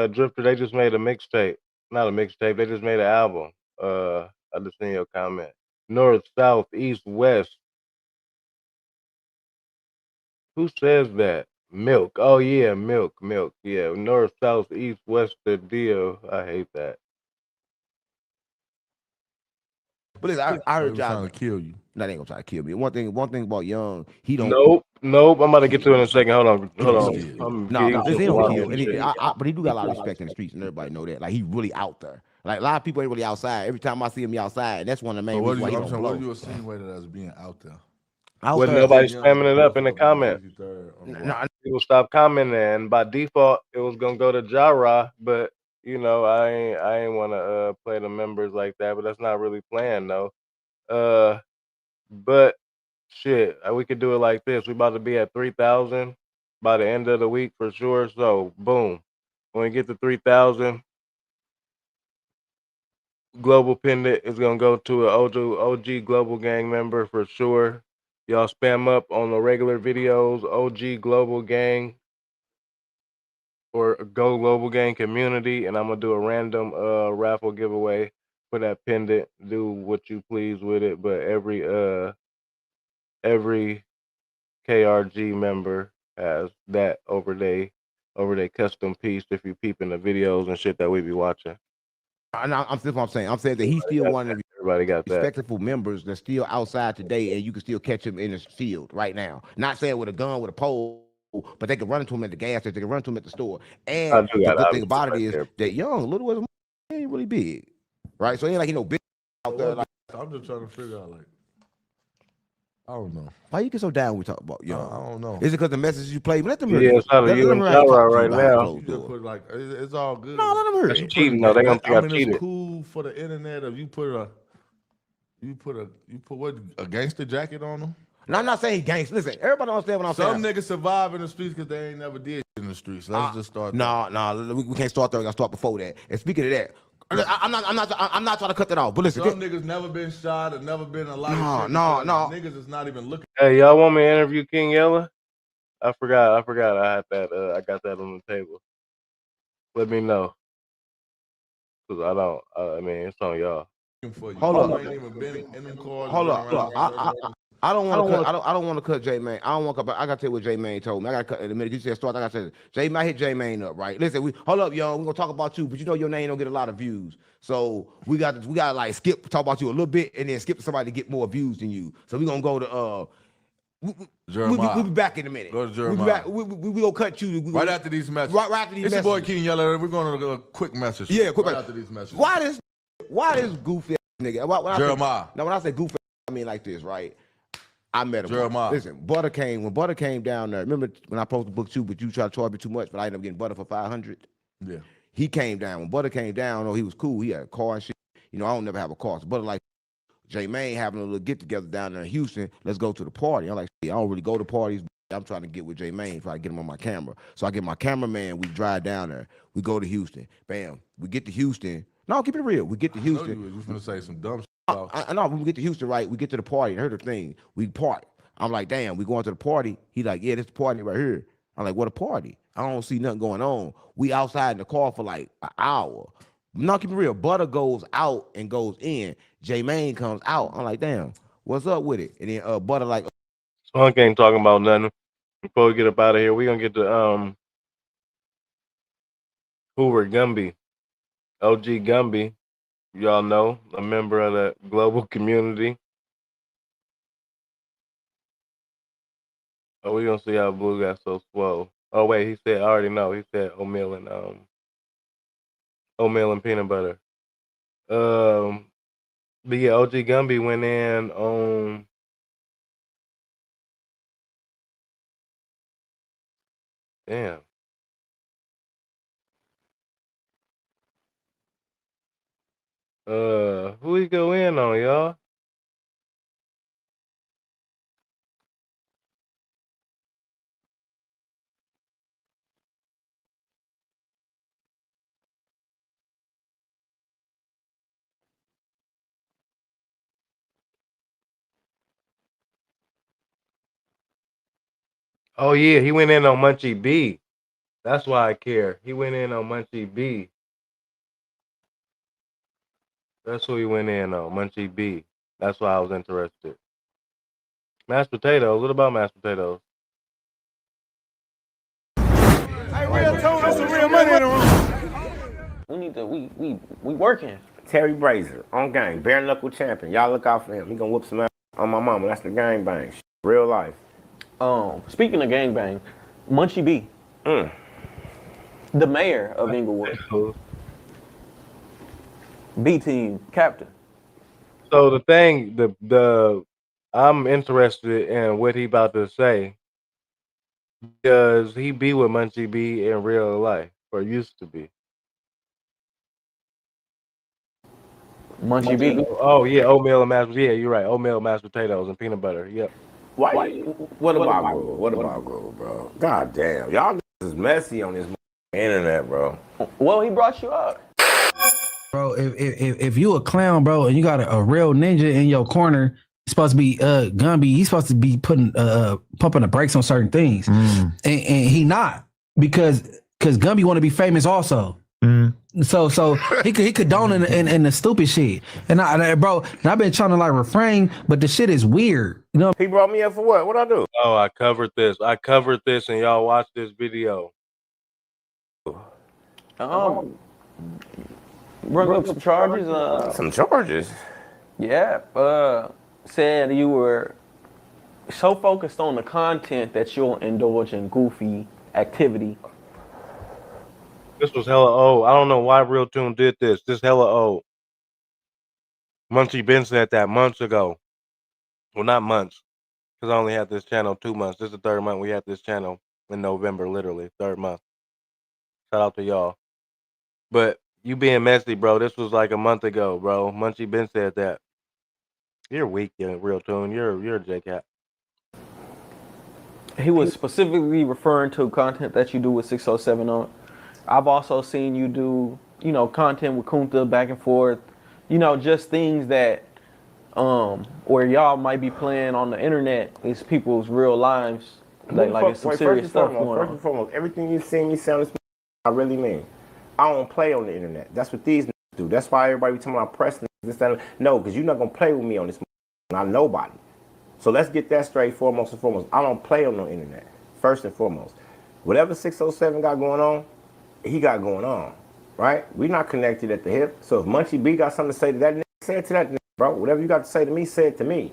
Drifter. They just made a mixtape, not a mixtape. They just made an album. I just seen your comment. North, south, east, west. Who says that? Milk. Oh yeah, milk, milk. Yeah, north, south, east, west. The deal. I hate that. listen, I They heard was y'all trying to kill you. No, they ain't gonna try to kill me. One thing about Young, he don't. Nope, nope. I'm about to get to it in a second. Hold on, He hold don't on. kill. I'm No, getting listen, he some don't water kill. and shit. But he do got a lot of respect in the streets, and everybody know that. Like he really out there. Like a lot of people ain't really outside. Every time I see him, he outside, and that's one of the So main what reasons do why you? he I'm don't saying, what do blow. you insinuated as being out there? With nobody spamming it up in the comments. No, People stop commenting, and by default, it was gonna go to Jara. But you know, I ain't want to play the members like that. But that's not really playing though. But shit, we could do it like this. We about to be at 3,000 by the end of the week for sure. So boom, when we get to 3,000, Global Pendant is gonna go to an OG Global Gang member for sure. Y'all spam up on the regular videos, OG Global Gang or Go Global Gang Community, and I'm gonna do a random raffle giveaway for that pendant. Do what you please with it, but every KRG member has that over they custom piece if you peep in the videos and shit that we be watching. I'm still what I'm saying. I'm saying that he's still one of the Everybody got that. respectful members that's still outside today, and you can still catch him in his field right now. Not saying with a gun, with a pole, but they can run into him at the gas station, they can run into him at the store. I And do the got good thing options about it right is there. that Young, little as he ain't really big, right? So he ain't like he no big out there. Like, I'm just trying to figure out, like, I don't know. why you get so down when we talk about Young? I don't know. Is it because the messages you play? Let them hear Yeah, you. it's out of Let you them and hear how he Jara talk to you right behind now. closed You just doors. put like it's all good. No, let them hear That's it. cheating though. They gonna think I I mean, cheated. it's cool for the internet if you put what, a gangster jacket on them. No, I'm not saying he gangster. Listen, everybody understand what I'm saying. Some niggas survive in the streets because they ain't never did in the streets. Let's just start. No, we can't start there. We gotta start before that. And speaking of that, I'm not trying to cut that off. But listen, Some niggas never been shot and never been a lot of shit. No. Niggas is not even looking. Hey, y'all want me to interview King Yella? I forgot. I had that. I got that on the table. Let me know. Cause I don't. I mean, it's on y'all. For you. Hold You up. ain't even been in them cars. Hold been up. around. I don't want to cut. I don't want to cut J Main. I don't want to cut. I gotta tell you what J Main told me. I gotta cut in a minute. You said start. I gotta say J Main hit J Main up, right? Listen, we hold up, y'all. We gonna talk about you, but you know your name don't get a lot of views. So we got like skip talk about you a little bit and then skip to somebody to get more views than you. So we gonna go to Jeremiah. We'll be back in a minute. Go to Jeremiah. We gonna cut you. Right after these messages. Right after these it's messages. your boy King Yeller. We're going to a quick message. Yeah, quick right message. after these messages. Why this goofy ass nigga? Jeremiah. When I say goofy, I mean like this, right? I met him. Jeremiah. Listen, when Butter came down there. Remember when I posted the book too, but you tried to charge me too much, but I ended up getting Butter for $500. Yeah. He came down. When Butter came down, he was cool. He had a car and shit. You know, I don't never have a car. So Butter like J Main having a little get together down there in Houston. Let's go to the party. I'm like, I don't really go to parties. I'm trying to get with J Main, try to get him on my camera. So I get my cameraman. We drive down there. We go to Houston. Bam. We get to Houston. No, keep it real. We get to Houston. I know you was gonna say some dumb shit. I know. When we get to Houston, right? We get to the party. I heard the thing. We part. I'm like, damn. We going to the party. He like, yeah, this party right here. I'm like, what a party? I don't see nothing going on. We outside in the car for like an hour. No, keep it real. Butter goes out and goes in. J Main comes out. I'm like, damn, what's up with it? And then Butter like, Spunk ain't talking about nothing. Before we get up out of here, we gonna get to Hoover Gumby, OG Gumby. Y'all know, a member of the global community. Oh, we gonna see how Blue got so swole. Oh wait, he said I already know. He said oatmeal and peanut butter. But yeah, OG Gumby went in on damn. Who he go in on, y'all? Oh yeah, he went in on Munchie B. That's why I care. He went in on Munchie B. That's who he went in on, Munchie B. That's why I was interested. Mashed potatoes. What about mashed potatoes? Hey, real tone, there's some real money in the room. We need to, we working. Terry Brazier on gang, bare knuckle champion. Y'all look out for him. He gonna whoop some ass on my mama. That's the gang bang. Real life. Speaking of gangbang, Munchie B, the mayor of Inglewood, B team captain. So the thing, the I'm interested in what he about to say. Does he be with Munchie B in real life, or used to be? Munchie B. Oh yeah, oatmeal and mashed. Yeah, you're right. Oatmeal, mashed potatoes, and peanut butter. Yep. Why? What about Grove? What about Grove, bro? God damn, y'all is messy on this internet, bro. Well, he brought you up. Bro, if you a clown, bro, and you got a real ninja in your corner, he's supposed to be Gumby. He's supposed to be putting pumping the brakes on certain things, and he not because Gumby want to be famous also. So he could condone in the stupid shit, and I've been trying to like refrain, but the shit is weird. You know, he brought me up for what? What I do? Oh, I covered this, and y'all watch this video. Brought up some charges. Some charges. Yeah. Said you were so focused on the content that you'll indulge in goofy activity. This was hella old. I don't know why Real Tune did this. This hella old. Munchie Ben said that months ago. Well, not months, because I only had this channel 2 months. This is the third month we had this channel in November, literally third month. Shout out to y'all. But you being messy, bro. This was like a month ago, bro. Munchie Ben said that. You're weak, Real Tune. You're a J-Cat. He was specifically referring to content that you do with 607 on. I've also seen you do, content with Kunta back and forth, just things that, where y'all might be playing on the internet is people's real lives. Like it's some serious stuff going on. First and foremost, everything you see me sound, I really mean. I don't play on the internet. That's what these do. That's why everybody be talking about pressing this, that. No, because you're not going to play with me on this. Not nobody. So let's get that straight, foremost and foremost. I don't play on the internet, first and foremost. Whatever 607 got going on, he got going on, right? We're not connected at the hip. So if Munchie B got something to say to that nigga, say it to that nigga, bro. Whatever you got to say to me, say it to me.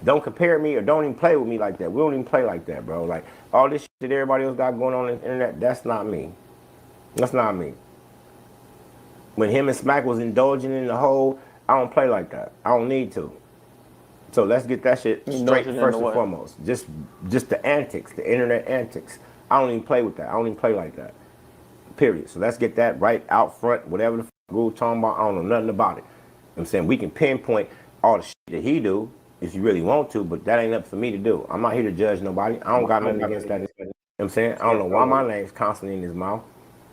Don't compare me or don't even play with me like that. We don't even play like that, bro. Like, all this shit that everybody else got going on the internet, that's not me. That's not me. When him and Smack was indulging in the whole, I don't play like that. I don't need to. So let's get that shit straight first and foremost. Just the antics, the internet antics. I don't even play with that. I don't even play like that. Period. So let's get that right out front. Whatever the we're talking about, I don't know nothing about it. I'm saying we can pinpoint all the shit that he do if you really want to, but that ain't up for me to do. I'm not here to judge nobody. I don't got nothing against that. You know what I'm saying? I don't know why my name's constantly in his mouth.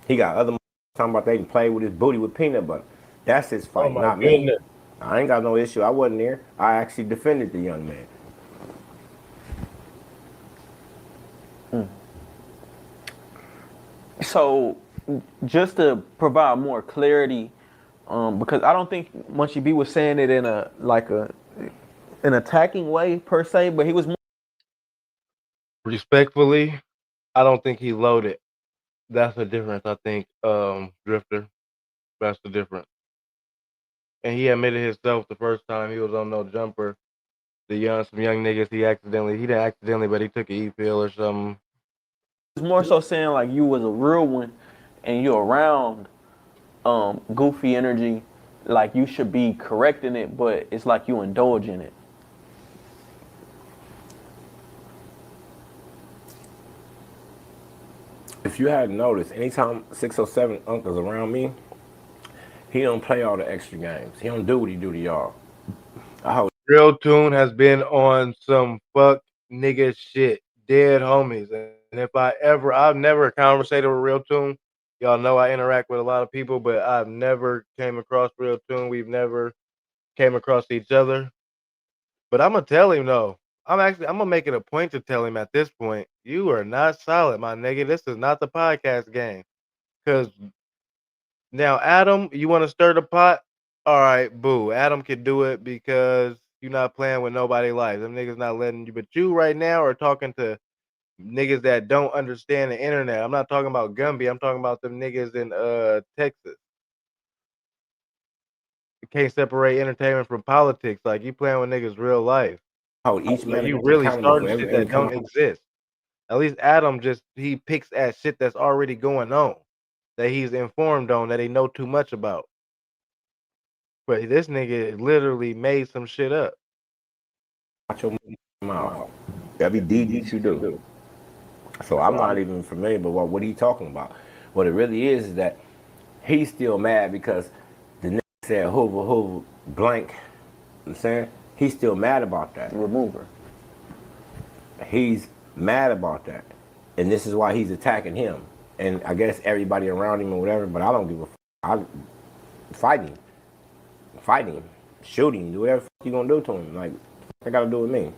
He got other talking about they can play with his booty with peanut butter. That's his fight, not me. I ain't got no issue. I wasn't there. I actually defended the young man. So, just to provide more clarity, because I don't think Munchie B was saying it in an attacking way per se, but he was more respectfully. I don't think he loaded. That's the difference. I think Drifter. That's the difference. And he admitted himself the first time he was on No Jumper. Some young niggas. He didn't accidentally, but he took an E-pill or something. It's more so saying like you was a real one and you're around goofy energy, like you should be correcting it, but it's like you indulge in it. If you hadn't noticed, anytime 607 Uncle's around me, he don't play all the extra games. He don't do what he do to y'all. Real Tune has been on some fuck nigga shit. Dead homies. And if I've never conversated with Real Tune. Y'all know I interact with a lot of people, but I've never came across Real Tune. We've never came across each other. But I'm going to tell him, though. I'm gonna make it a point to tell him at this point, you are not solid, my nigga. This is not the podcast game. Cause now Adam, you want to stir the pot? All right, boo. Adam can do it because you're not playing with nobody life. Them niggas not letting you. But you right now are talking to niggas that don't understand the internet. I'm not talking about Gumby. I'm talking about them niggas in Texas. You can't separate entertainment from politics. Like you playing with niggas real life. Oh, each man You is really accountable starting for shit every that don't exist. At least Adam he picks at shit that's already going on, that he's informed on, that he know too much about. But this nigga literally made some shit up. Watch your mouth. Every deed that you do. So I'm not even familiar with what he talking about. What it really is that he's still mad because the nigga said Hoover blank. You know what I'm saying? He's still mad about that. Remover. He's mad about that. And this is why he's attacking him. And I guess everybody around him or whatever, but I don't give a I fight him. Fight him. Shoot him. Do whatever you gonna do to him. Like, that got to do with me.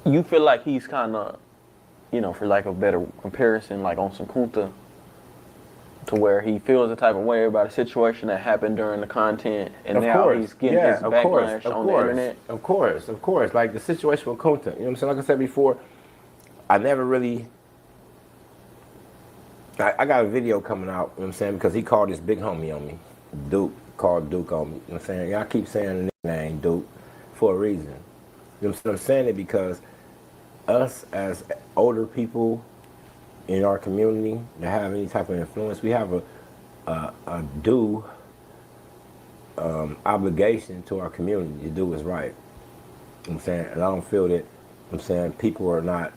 You feel like he's kind of, for lack of a better comparison, like on some Kunta, to where he feels a type of way about a situation that happened during the content, and he's getting his backlash on the internet. Of course. Like the situation with Kunta. You know what I'm saying? Like I said before, I never really... I got a video coming out, you know what I'm saying, because he called this big homie on me. Duke, called Duke on me. You know what I'm saying? Y'all keep saying the name Duke for a reason. You know what I'm saying? It because us as older people in our community that have any type of influence, we have a due obligation to our community to do what's right. You know what I'm saying? And I don't feel that, you know what I'm saying, people are not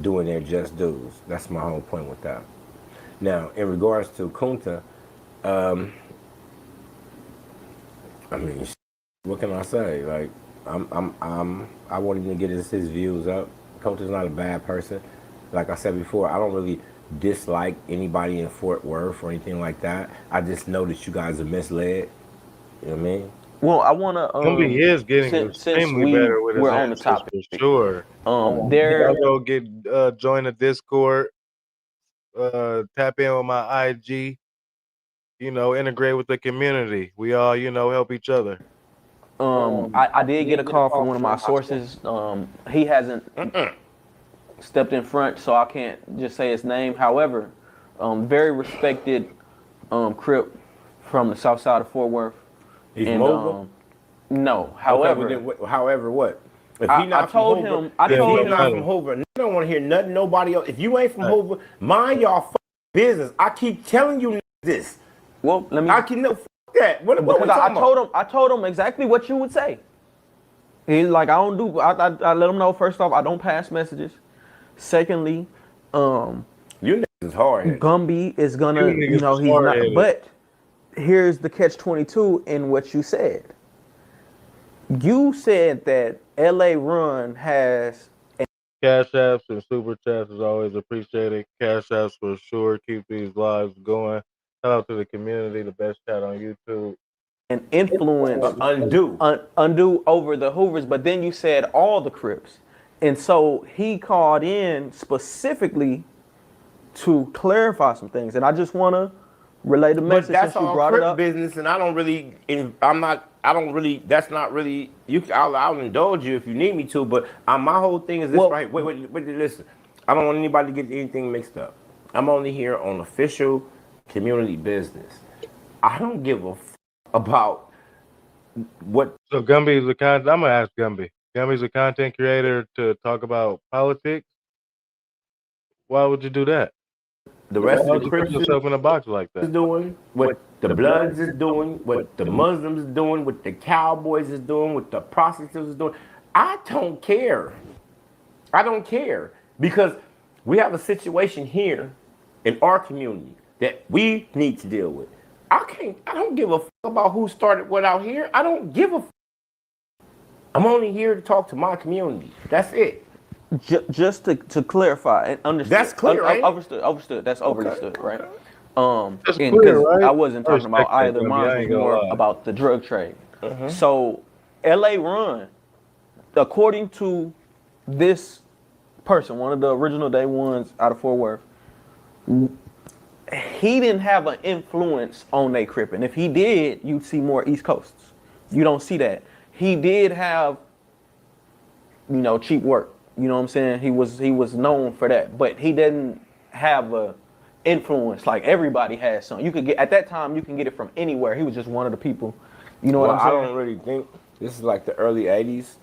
doing their just dues. That's my whole point with that. Now, in regards to Kunta, I mean, what can I say? Like, I want him to get his views up. Kunta's not a bad person. Like I said before, I don't really dislike anybody in Fort Worth or anything like that. I just know that you guys are misled. You know what I mean? Well, I want to. Gumby is getting extremely better with his we're on the answers, topic for sure. There. Go get join the Discord. Tap in with my IG. Integrate with the community. We all, help each other. I did get a call from one of my sources. He hasn't stepped in front, so I can't just say his name. However, very respected Crip from the south side of Fort Worth. He's mobile? No. However, okay, however, what? If I told him. I told him not from Hoover. I don't want to hear nothing. Nobody else. If you ain't from Hoover, mind y'all business. I keep telling you this. Well, let me. I can know that. What I told him exactly what you would say. He's like, I let him know. First off, I don't pass messages. Secondly, you niggas is hard. Gumby is gonna, he's not. But here's the catch-22 in what you said. You said that LA Run has Cash apps and super chats is always appreciated. Cash apps for sure. Keep these lives going. Shout out to the community, the best chat on YouTube. An influence undo over the Hoovers, but then you said all the Crips. And so he called in specifically to clarify some things. And I just want to relay the message since you brought it up. Business, and I don't really, that's not really, I'll indulge you if you need me to, but my whole thing is this, right? Wait, listen. I don't want anybody to get anything mixed up. I'm only here on official community business. I don't give a about what. So Gumby is a content. I'm gonna ask Gumby. Gumby's a content creator to talk about politics. Why would you do that? The rest of the put yourself in a box like that. Is doing what the Bloods is doing, what the Muslims is doing, what the Cowboys is doing, what the prostitutes is doing. I don't care. I don't care because we have a situation here in our community that we need to deal with. I don't give a fuck about who started what out here. I don't give a fuck. I'm only here to talk to my community. That's it. Just to clarify and understand. That's clear, right? Overstood. That's overstood, right? That's and clear, because right? I wasn't I talking about respect that, either. Gumby. Mine I was ain't gonna more lie. about the drug trade. So, L.A. Run, according to this person, one of the original day ones out of Fort Worth, he didn't have an influence on they crip. And if he did, you'd see more East Coasts. You don't see that. He did have, cheap work. You know what I'm saying? He was known for that, but he didn't have a influence like everybody has some. You could get at that time. You can get it from anywhere. He was just one of the people. You know what I'm saying? I don't really think this is like the early '80s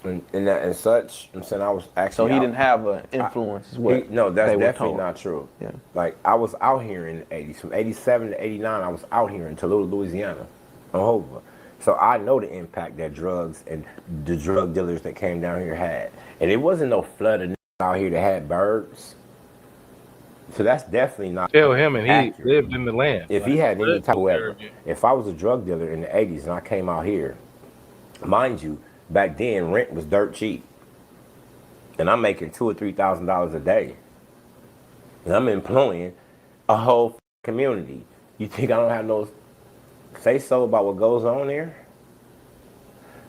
and that and such. I'm saying I was actually. So he didn't have an influence. No, that's they were definitely told. not true. Yeah. Like I was out here in the '80s, from '87 to '89. I was out here in Toledo, Louisiana, on Hoover. So I know the impact that drugs and the drug dealers that came down here had. And it wasn't no flood of out here that had birds. So that's definitely not Tell him, and he accurate. lived in the land. If he had any type of if I was a drug dealer in the 80s and I came out here, mind you, back then rent was dirt cheap. And I'm making $2,000 or $3,000 a day. And I'm employing a whole community. You think I don't have no say so about what goes on there?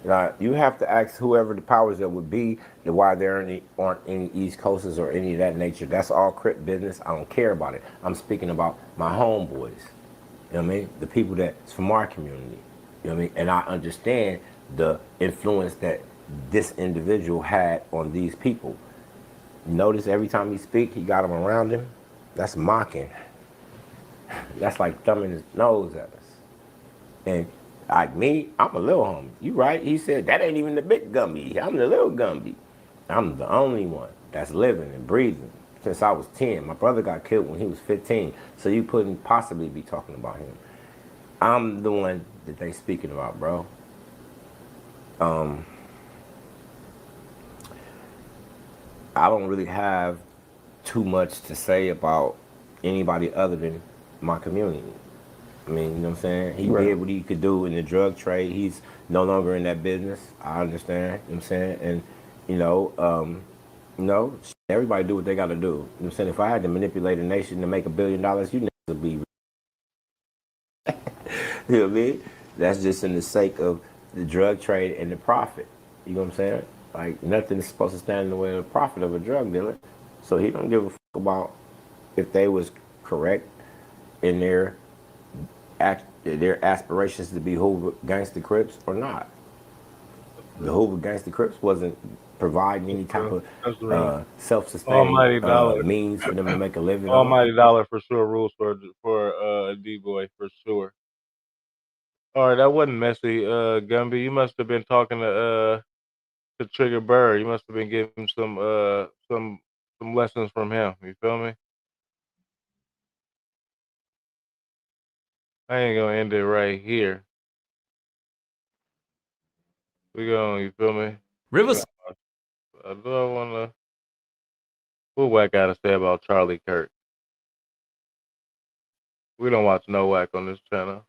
Now, you have to ask whoever the powers that would be why there aren't any East Coasters or any of that nature. That's all Crip business. I don't care about it. I'm speaking about my homeboys. You know what I mean? The people that's from our community. You know what I mean? And I understand the influence that this individual had on these people. Notice every time he speaks, he got them around him. That's mocking. That's like thumbing his nose at us. And like me, I'm a little homie. You right? He said, that ain't even the big Gumby. I'm the little Gumby. I'm the only one that's living and breathing since I was 10. My brother got killed when he was 15, so you couldn't possibly be talking about him. I'm the one that they speaking about, bro. I don't really have too much to say about anybody other than my community. I mean, you know what I'm saying? He did what he could do in the drug trade. He's no longer in that business. I understand, you know what I'm saying? And, everybody do what they got to do. You know what I'm saying? If I had to manipulate a nation to make $1 billion, you never would be. You know what I mean? That's just in the sake of the drug trade and the profit. You know what I'm saying? Like, nothing is supposed to stand in the way of the profit of a drug dealer. So he don't give a fuck about if they was correct in their aspirations to be Hoover Gangsta Crips or not. The Hoover Gangsta Crips wasn't providing any type of self-sustained means for them to make a living. Almighty dollar for sure rules for a D-boy for sure. All right, that wasn't messy, Gumby. You must have been talking to Trigger Bird. You must have been getting some lessons from him. You feel me? I ain't gonna end it right here. We gonna, you feel me? Rivers. I don't wanna. What Wack gotta say about Charlie Kirk? We don't watch no Wack on this channel.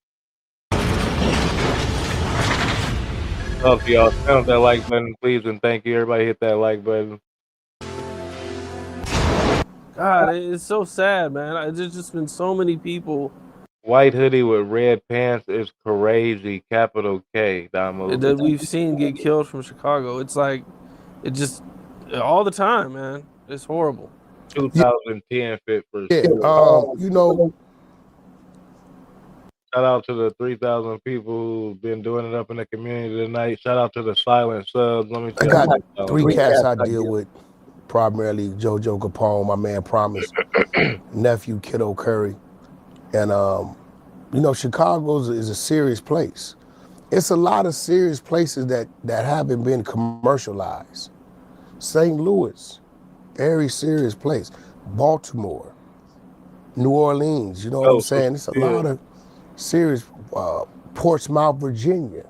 Love y'all. Smash that like button, please, and thank you. Everybody hit that like button. God, it's so sad, man. There's just been so many people. White hoodie with red pants is crazy. Capital K, Damo. That we've seen get killed from Chicago. It's like, it just, all the time, man. It's horrible. 2010 fit for sure. Shout out to the 3,000 people who've been doing it up in the community tonight. Shout out to the silent subs. Let me I got three cats I deal with, primarily JoJo Capone, my man Promise, nephew Kiddo Curry. And, Chicago is a serious place. It's a lot of serious places that haven't been commercialized. St. Louis, very serious place. Baltimore, New Orleans, you know what I'm saying? It's a lot of serious, Portsmouth, Virginia.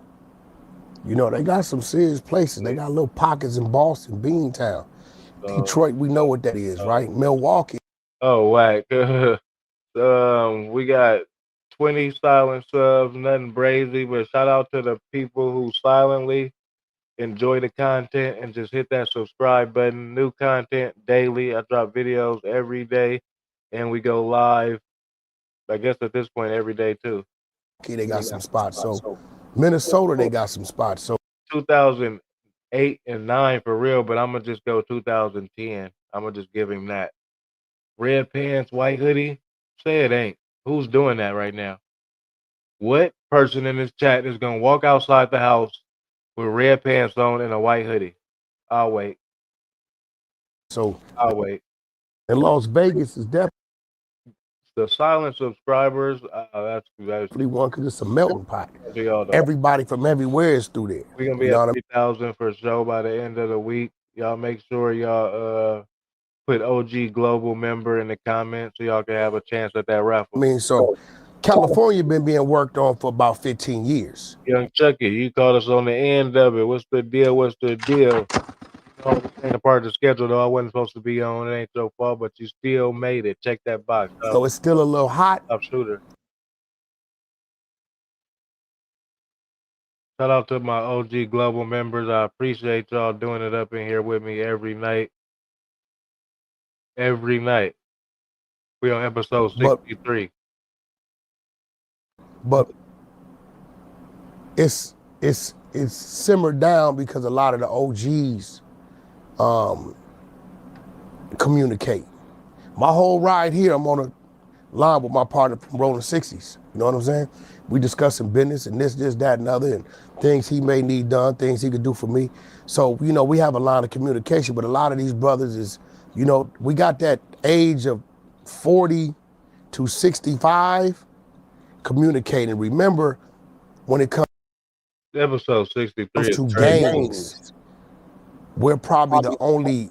They got some serious places. They got little pockets in Boston, Beantown. Detroit, we know what that is, right? Milwaukee. Oh, Wack. We got 20 silent subs, nothing brazy, but shout out to the people who silently enjoy the content and just hit that subscribe button. New content daily. I drop videos every day and we go live I guess at this point every day too. Okay, they got some spots. So Minnesota, they got some spots. So 2008 and 9 for real, but I'm gonna just go 2010. I'm gonna just give him that. Red pants, white hoodie. Say it ain't. Who's doing that right now? What person in this chat is gonna walk outside the house with red pants on and a white hoodie? I'll wait. I'll wait. in Las Vegas is definitely The silent subscribers, that's one because it's a melting pot. be all the- Everybody from everywhere is through there. We're gonna be You know at what I mean? 3,000 for show by the end of the week. Y'all make sure y'all put OG Global member in the comments so y'all can have a chance at that I raffle. mean, so California been being worked on for about 15 years. Young Chucky, you caught us on the end of it. What's the deal? What's the deal? No, this ain't a part of the schedule though. I wasn't supposed to be on. It ain't your fault, but you still made it. Check that box. So it's still a little hot. Top shooter. Shout out to my OG Global members. I appreciate y'all doing it up in here with me every night. Every night. We on episode 63. But it's simmered down because a lot of the OGs communicate. My whole ride here, I'm on a line with my partner from Rolling 60s. You know what I'm saying? We discussing business and this, that, and other, and things he may need done, things he could do for me. So, you know, we have a line of communication, but a lot of these brothers is, you know, we got that age of 40 to 65 communicating. Remember, when it comes Episode 63 to is crazy. gangs, we're probably the only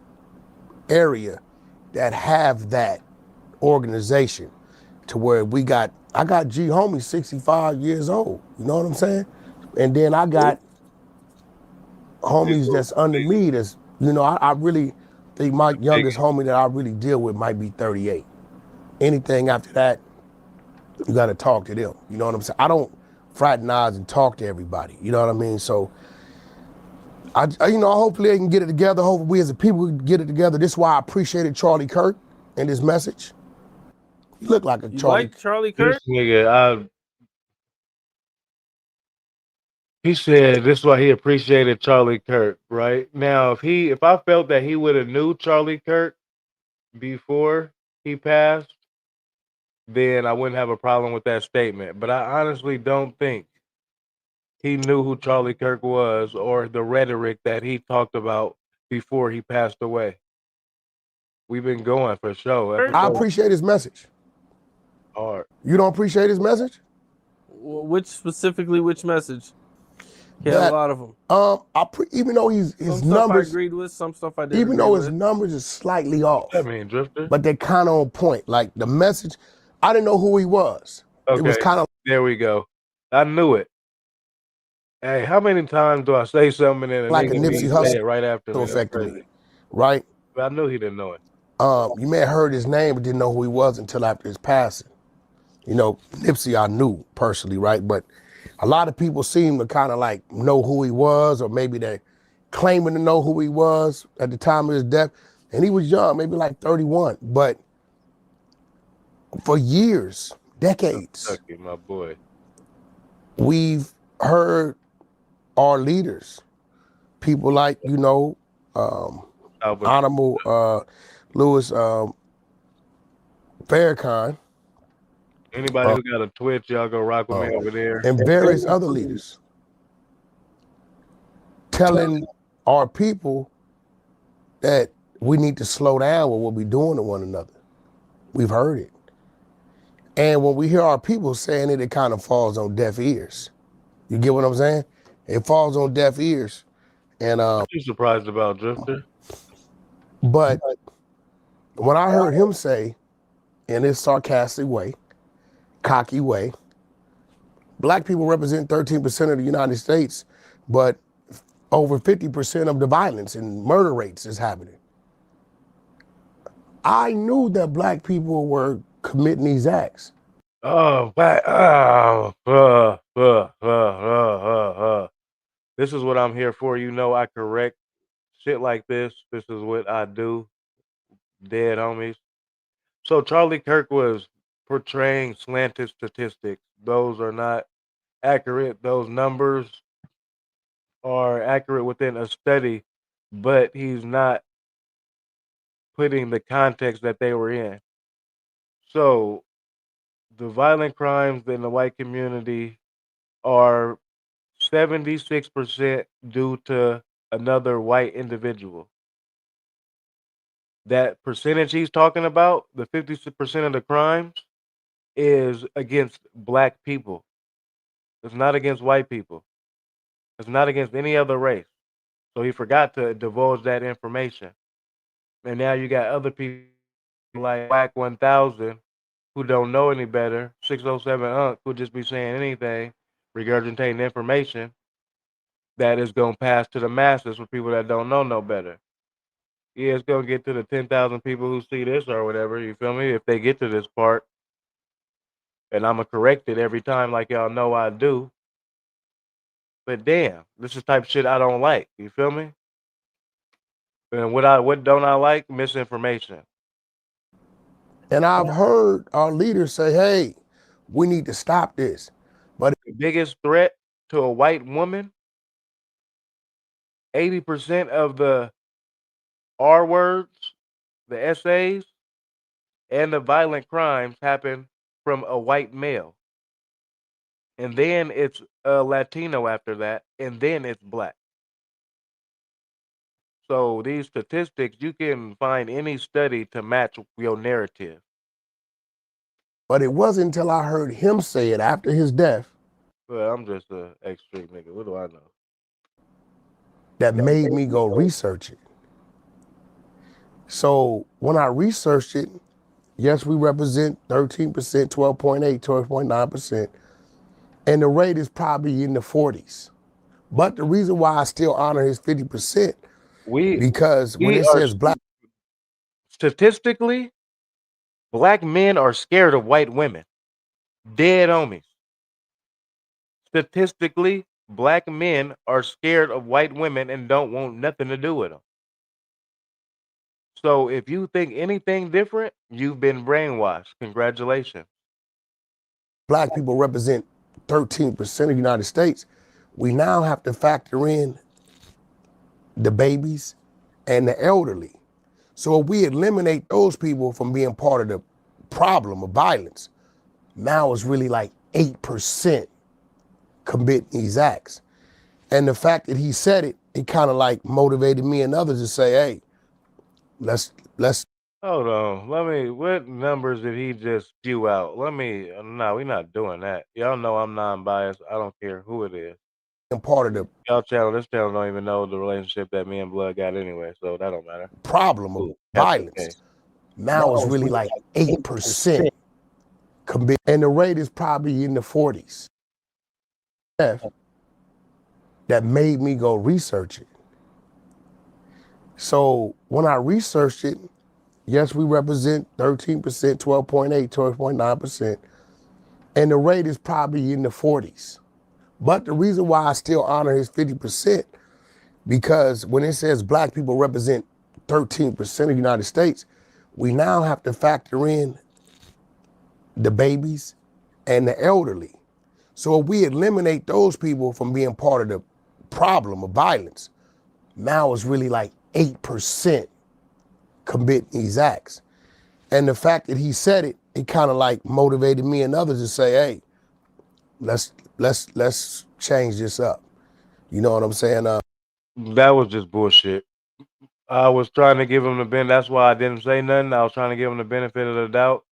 area that have that organization to where I got G homie 65 years old, you know what I'm saying? And then I got homies that's under me that's, you know, I really think my youngest homie that I really deal with might be 38. Anything after that, you gotta talk to them, you know what I'm saying? I don't fraternize and talk to everybody, you know what I mean? So, you know, hopefully they can get it together. Hopefully we as a people can get it together. This is why I appreciated Charlie Kirk and his message. You look like a You Charlie. like Charlie Kirk? This nigga, he said this is why he appreciated Charlie Kirk, right? Now, if I felt that he would have knew Charlie Kirk before he passed, then I wouldn't have a problem with that statement. But I honestly don't think he knew who Charlie Kirk was or the rhetoric that he talked about before he passed away. We've been going for sure. I appreciate his message. Hard. You don't appreciate his message? Which message? He had a lot of them. Even though his some numbers, stuff I agreed with, some stuff I didn't. even though his numbers are slightly off, I mean, Drifter, but they're kind of on point. Like the message, I didn't know who he was. Okay, It was kind of there we go. I knew it. Hey, how many times do I say something and like a nigga Nipsey be Hussle dead right after me? That's affected crazy. me, right? But I knew he didn't know it. You may have heard his name but didn't know who he was until after his passing. You know, Nipsey I knew personally, right? But a lot of people seem to kind of like know who he was, or maybe they're claiming to know who he was at the time of his death. And he was young, maybe like 31. But for years, decades, Chucky, my boy. we've heard our leaders, people like, you know, Honorable Louis Farrakhan. Anybody who got a Twitch, y'all go rock with me over there. And various other leaders telling our people that we need to slow down with what we're doing to one another. We've heard it. And when we hear our people saying it, it kind of falls on deaf ears. You get what I'm saying? It falls on deaf ears. And What you surprised about, Drifter? but when I heard him say in his sarcastic way, cocky way, black people represent 13% of the United States, but over 50% of the violence and murder rates is happening. I knew that black people were committing these acts. This is what I'm here for. You know, I correct shit like this. This is what I do. Dead homies. So Charlie Kirk was portraying slanted statistics. Those are not accurate. Those numbers are accurate within a study, but he's not putting the context that they were in. So the violent crimes in the white community are 76% due to another white individual. That percentage he's talking about, the 50% of the crimes, is against black people. It's not against white people. It's not against any other race. So he forgot to divulge that information. And now you got other people like Whack 1000 who don't know any better, 607 Unk, who just be saying anything, regurgitating information that is going to pass to the masses for people that don't know no better. Yeah, it's going to get to the 10,000 people who see this or whatever, you feel me? If they get to this part. And I'm going to correct it every time like y'all know I do. But damn, this is the type of shit I don't like, you feel me? And what don't I like? Misinformation. And I've heard our leaders say, hey, we need to stop this. But the biggest threat to a white woman, 80% of the R words, the essays, and the violent crimes happen from a white male. And then it's a Latino after that, and then it's black. So these statistics, you can find any study to match your narrative. But it wasn't until I heard him say it after his death. Well, I'm just an extreme nigga. What do I know? That made me go research it. So when I researched it, yes, we represent 13%, 12.8, 12.9%. And the rate is probably in the 40s. But the reason why I still honor his 50%, because when it says black. Statistically, black men are scared of white women. Dead homies. Statistically, black men are scared of white women and don't want nothing to do with them. So if you think anything different, you've been brainwashed. Congratulations. Black people represent 13% of the United States. We now have to factor in the babies and the elderly. So if we eliminate those people from being part of the problem of violence, now it's really like 8% committing these acts. And the fact that he said it, it kind of like motivated me and others to say, hey, let's. Hold on. What numbers did he just spew out? No, we're not doing that. Y'all know I'm non-biased. I don't care who it is. Part of the this channel don't even know the relationship that me and Blood got anyway, so that don't matter. Problem of violence. Now it's really like 8% commit, and the rate is probably in the 40s. That made me go research it. So when I researched it, yes, we represent 13%, 12.8, 12.9%, and the rate is probably in the 40s. But the reason why I still honor his 50%, because when it says black people represent 13% of the United States, we now have to factor in the babies and the elderly. So if we eliminate those people from being part of the problem of violence, now it's really like 8% committing these acts. And the fact that he said it, it kind of like motivated me and others to say, hey, let's change this up. You know what I'm saying? That was just bullshit. I was trying to give him the benefit. That's why I didn't say nothing. I was trying to give him the benefit of the doubt.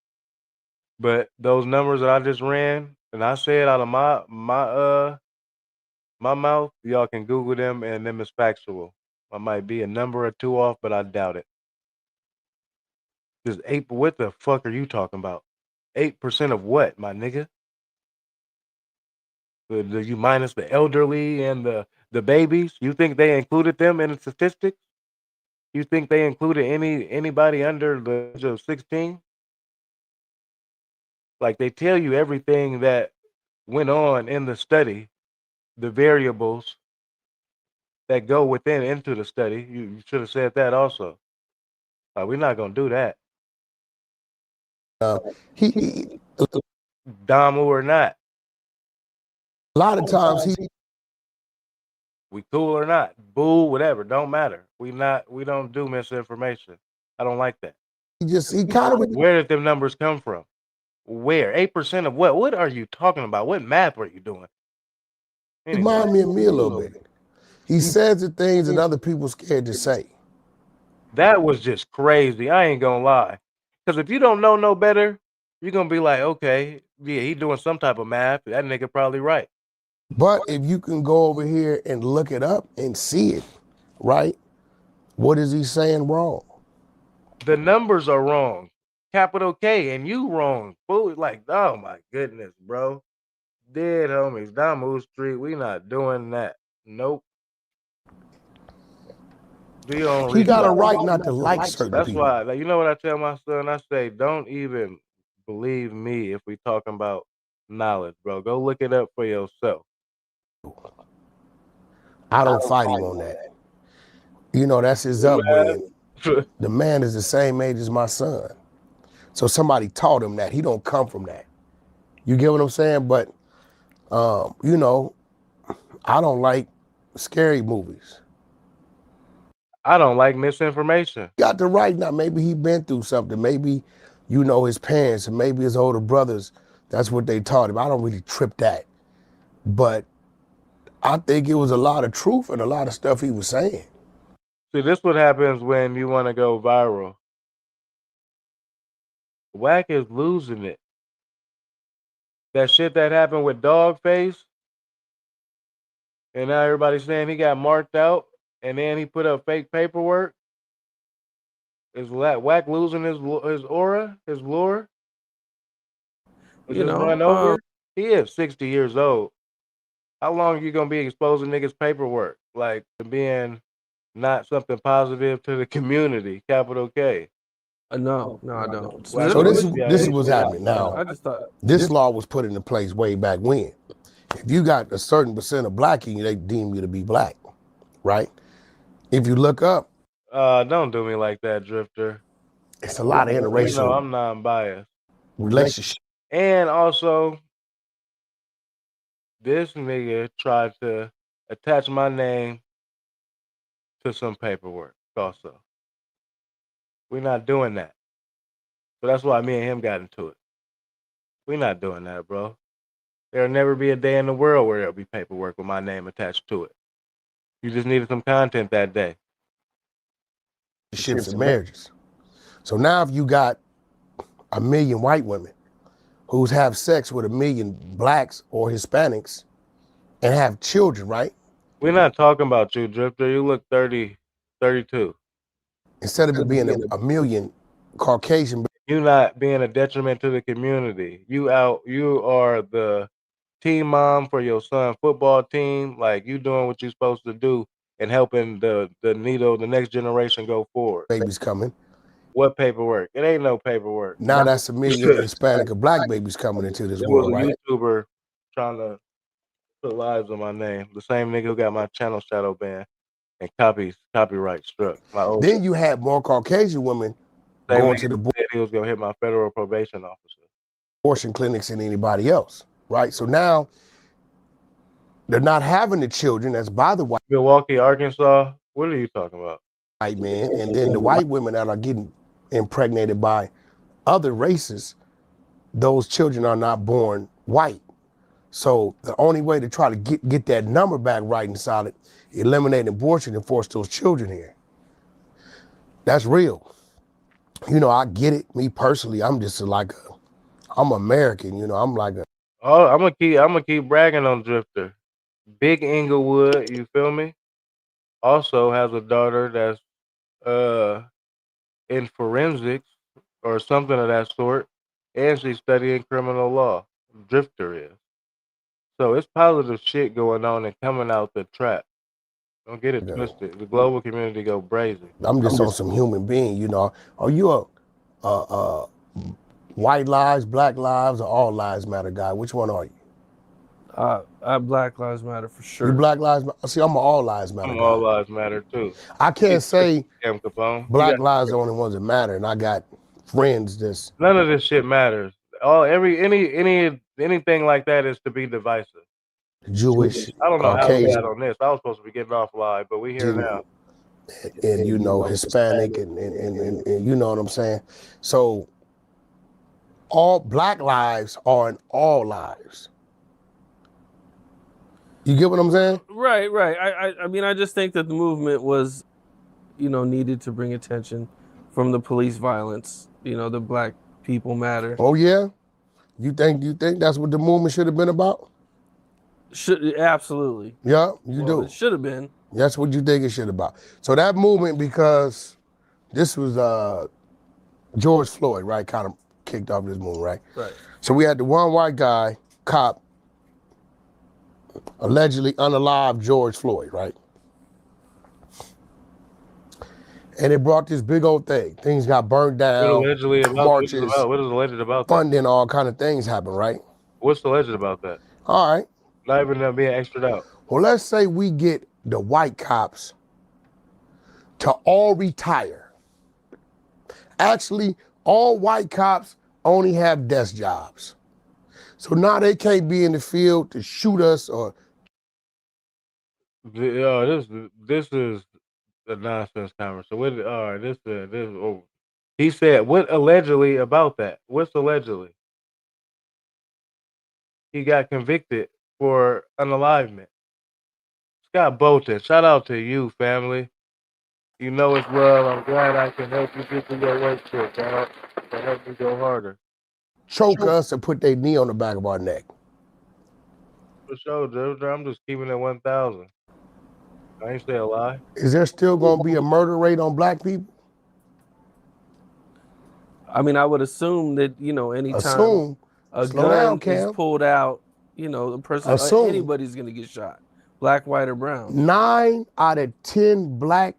But those numbers that I just ran, and I said out of my mouth, y'all can Google them, and them is factual. I might be a number or two off, but I doubt it. Just 8. What the fuck are you talking about? 8% of what, my nigga? You minus the elderly and the babies? You think they included them in the statistics? You think they included anybody under the age of 16? Like, they tell you everything that went on in the study, the variables that go into the study. You should have said that also. We're not gonna do that. He Damu or not. a lot of times we cool or not, boo, whatever, don't matter. We don't do misinformation. I don't like that. he kind of. Where did them numbers come from? Where? 8% of what? What are you talking about? What math are you doing? He reminded me of me a little bit. He says the things that other people scared to say. That was just crazy. I ain't gonna lie. Because if you don't know no better, you're gonna be like, okay, yeah, he doing some type of math. That nigga probably right. But if you can go over here and look it up and see it, right? What is he saying wrong? The numbers are wrong. Capital K, and you wrong. Fool, like, oh my goodness, bro. Dead homies, Damu Street, we not doing that. Nope. He got a right not to like certain That's people. why, like, you know what I tell my son? I say, don't even believe me if we talking about knowledge, bro. Go look it up for yourself. I don't fight him on that. You know, that's his upbringing. The man is the same age as my son. So somebody taught him that. He don't come from that. You get what I'm saying? But, you know, I don't like scary movies. I don't like misinformation. Got the right now. Maybe he been through something. Maybe, you know, his parents and maybe his older brothers, that's what they taught him. I don't really trip that. But I think it was a lot of truth and a lot of stuff he was saying. See, this what happens when you want to go viral. Wack is losing it. That shit that happened with Dogface, and now everybody's saying he got marked out, and then he put up fake paperwork. Is Wack losing his aura, his lure? You know, run over? He is 60 years old. How long are you gonna be exposing niggas' paperwork, like being not something positive to the community? Capital K. No, I don't. So this is what's happening now. I just thought this law was put into place way back when. If you got a certain percent of black in you, they deem you to be black, right? If you look up, don't do me like that, Drifter. It's a lot of interracial. You know, I'm non-biased. Relationship. And also, this nigga tried to attach my name to some paperwork also. We're not doing that. So that's why me and him got into it. We're not doing that, bro. There'll never be a day in the world where there'll be paperwork with my name attached to it. You just needed some content that day. Relationships and marriages. So now if you got 1 million white women who have sex with 1 million blacks or Hispanics and have children, right? We're not talking about you, Drifter. You look 30, 32. Instead of it being a million Caucasian. You not being a detriment to the community. You are the team mom for your son football team. Like, you doing what you're supposed to do and helping the next generation go forward. Babies coming. What paperwork? It ain't no paperwork. Now that's 1 million Hispanic or black babies coming into this world, right? YouTuber trying to put lives on my name. The same nigga who got my channel shadow banned and copyright struck. Then you had more Caucasian women going to the he was gonna hit my federal probation officer. Abortion clinics than anybody else, right? So now they're not having the children that's by the white. Milwaukee, Arkansas. What are you talking about? White man, and then the white women that are getting impregnated by other races, those children are not born white. So the only way to try to get that number back right and solid, eliminate abortion and force those children here. That's real. You know, I get it. Me personally, I'm just I'm American. You know, I'm like a. Oh, I'm gonna keep bragging on Drifter. Big Inglewood, you feel me? Also has a daughter that's in forensics or something of that sort, and she's studying criminal law. Drifter is. So it's positive shit going on and coming out the trap. Don't get it twisted. The global community go brazen. I'm just on some human being, you know. Are you a white lives, black lives, or all lives matter guy? Which one are you? Black Lives Matter for sure. You Black Lives Matter? See, I'm an all lives matter guy. All lives matter too. I can't say Capone. black lives are the only ones that matter, and I got friends that's None of this shit matters. Anything like that is to be divisive. Jewish, I don't know how we got Caucasian, on this. I was supposed to be getting off live, but we here now. and you know, Hispanic and you know what I'm saying? So all black lives are in all lives. You get what I'm saying? Right. I mean, I just think that the movement was, needed to bring attention from the police violence. The Black People Matter. Oh yeah? You think that's what the movement should have been about? Absolutely. Yeah, you do. It should have been. That's what you think it should have about. So that movement, because this was George Floyd, right? Kind of kicked off this movement, right? Right. So we had the one white guy, cop, allegedly unalive George Floyd, right? And it brought this big old thing. Things got burned down. What is alleged about that? Funding, all kind of things happen, right? What's alleged about that? All right. Not even them being extra'd out. Well, let's say we get the white cops to all retire. Actually, all white cops only have desk jobs. So now they can't be in the field to shoot us or. This is a nonsense conversation. All right, this. Oh. He said, "What allegedly about that? What's allegedly?" He got convicted for unalivement. Scott Bolton, shout out to you, family. You know it's love. I'm glad I can help you get through your work trip, dog. To help you go harder. Choke us and put their knee on the back of our neck. For sure, dude. I'm just keeping it 1,000. I ain't say a lie. Is there still going to be a murder rate on black people? I mean, I would assume that, anytime a gun is pulled out, the person, anybody's going to get shot. Black, white, or brown. 9 out of 10 black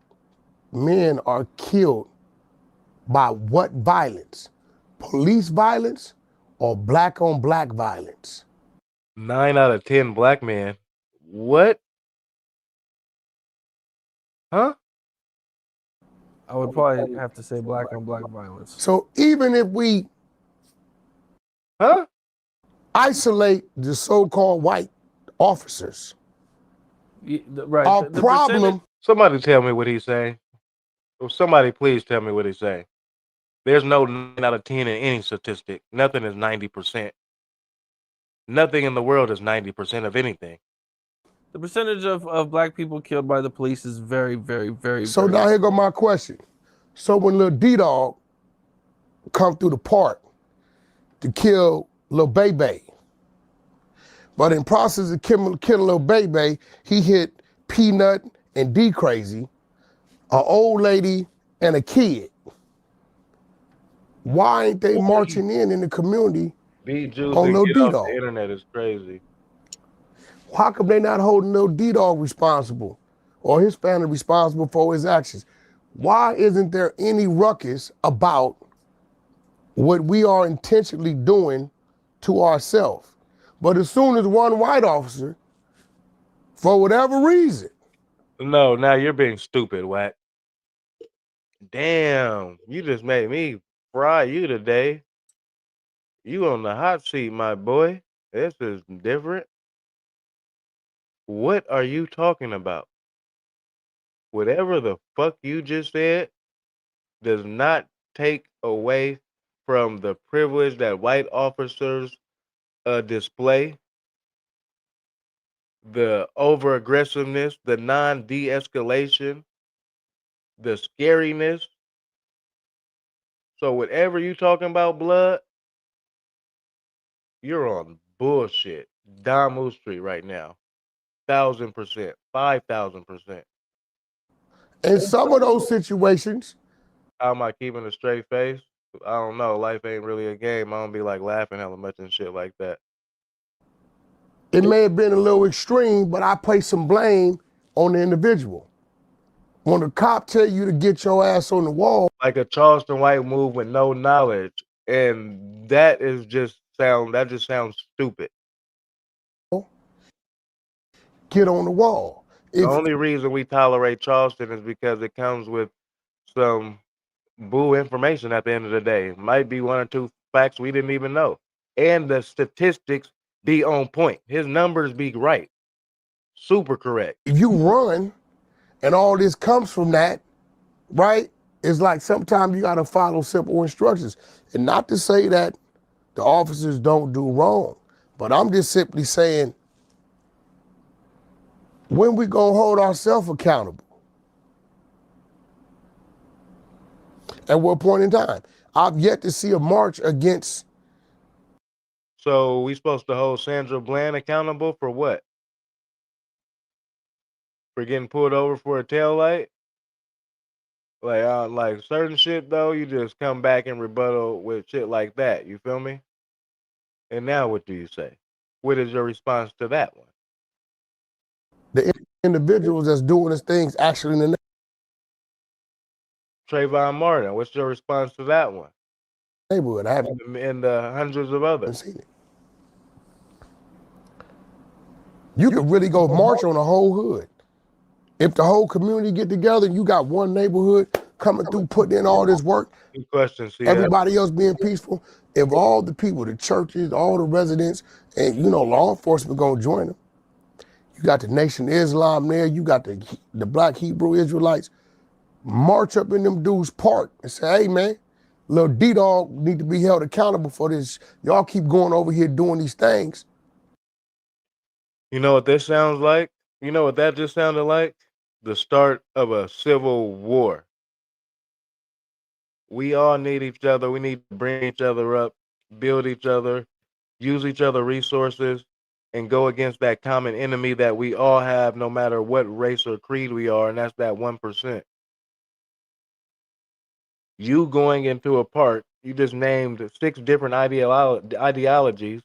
men are killed by what violence? Police violence or black on black violence? 9 out of 10 black men. What? Huh? I would probably have to say black on black violence. So even if we isolate the so-called white officers, right? Our problem. Somebody tell me what he's saying. Or somebody please tell me what he's saying. There's no 9 out of 10 in any statistic. Nothing is 90%. Nothing in the world is 90% of anything. The percentage of black people killed by the police is very, very, very. So very now here go my question. So when little D-Dog come through the park to kill little Baby, but in process of killing little Baby, he hit Peanut and D-Crazy, an old lady and a kid. Why ain't they marching in the community on little D-Dog? The internet is crazy. How come they not holding little D-Dog responsible or his family responsible for his actions? Why isn't there any ruckus about what we are intentionally doing to ourselves? But as soon as one white officer, for whatever reason. No, now you're being stupid, Wack. Damn, you just made me fry you today. You on the hot seat, my boy. This is different. What are you talking about? Whatever the fuck you just said does not take away from the privilege that white officers display, the over-aggressiveness, the non-de-escalation, the scariness. So whatever you talking about, blood, you're on bullshit. Damu Street right now. 1,000%, 5,000%. In some of those situations. How am I keeping a straight face? I don't know. Life ain't really a game. I don't be like laughing hella much and shit like that. It may have been a little extreme, but I place some blame on the individual. When the cop tell you to get your ass on the wall. Like a Charleston white move with no knowledge. And that just sounds stupid. Get on the wall. The only reason we tolerate Charleston is because it comes with some boo information at the end of the day. Might be one or two facts we didn't even know. And the statistics be on point. His numbers be right. Super correct. If you run and all this comes from that, right? It's like sometimes you gotta follow simple instructions. And not to say that the officers don't do wrong, but I'm just simply saying, when we gonna hold ourselves accountable? At what point in time? I've yet to see a march against. So we supposed to hold Sandra Bland accountable for what? For getting pulled over for a taillight? Like certain shit though, you just come back and rebuttal with shit like that. You feel me? And now what do you say? What is your response to that one? The individuals that's doing these things actually in the Trayvon Martin, what's your response to that one? neighborhood. I haven't And the hundreds of others. seen it. You could really go march on the whole hood. If the whole community get together and you got one neighborhood coming through, putting in all this work, Good question, see everybody else being peaceful, if all the people, the churches, all the residents, and law enforcement gonna join them. You got the Nation of Islam there, you got the Black Hebrew Israelites, march up in them dudes' park and say, hey man, little D-Dog need to be held accountable for this. Y'all keep going over here doing these things. You know what this sounds like? You know what that just sounded like? The start of a civil war. We all need each other. We need to bring each other up, build each other, use each other resources, and go against that common enemy that we all have, no matter what race or creed we are, and that's that 1%. You going into a park, you just named 6 different ideologies,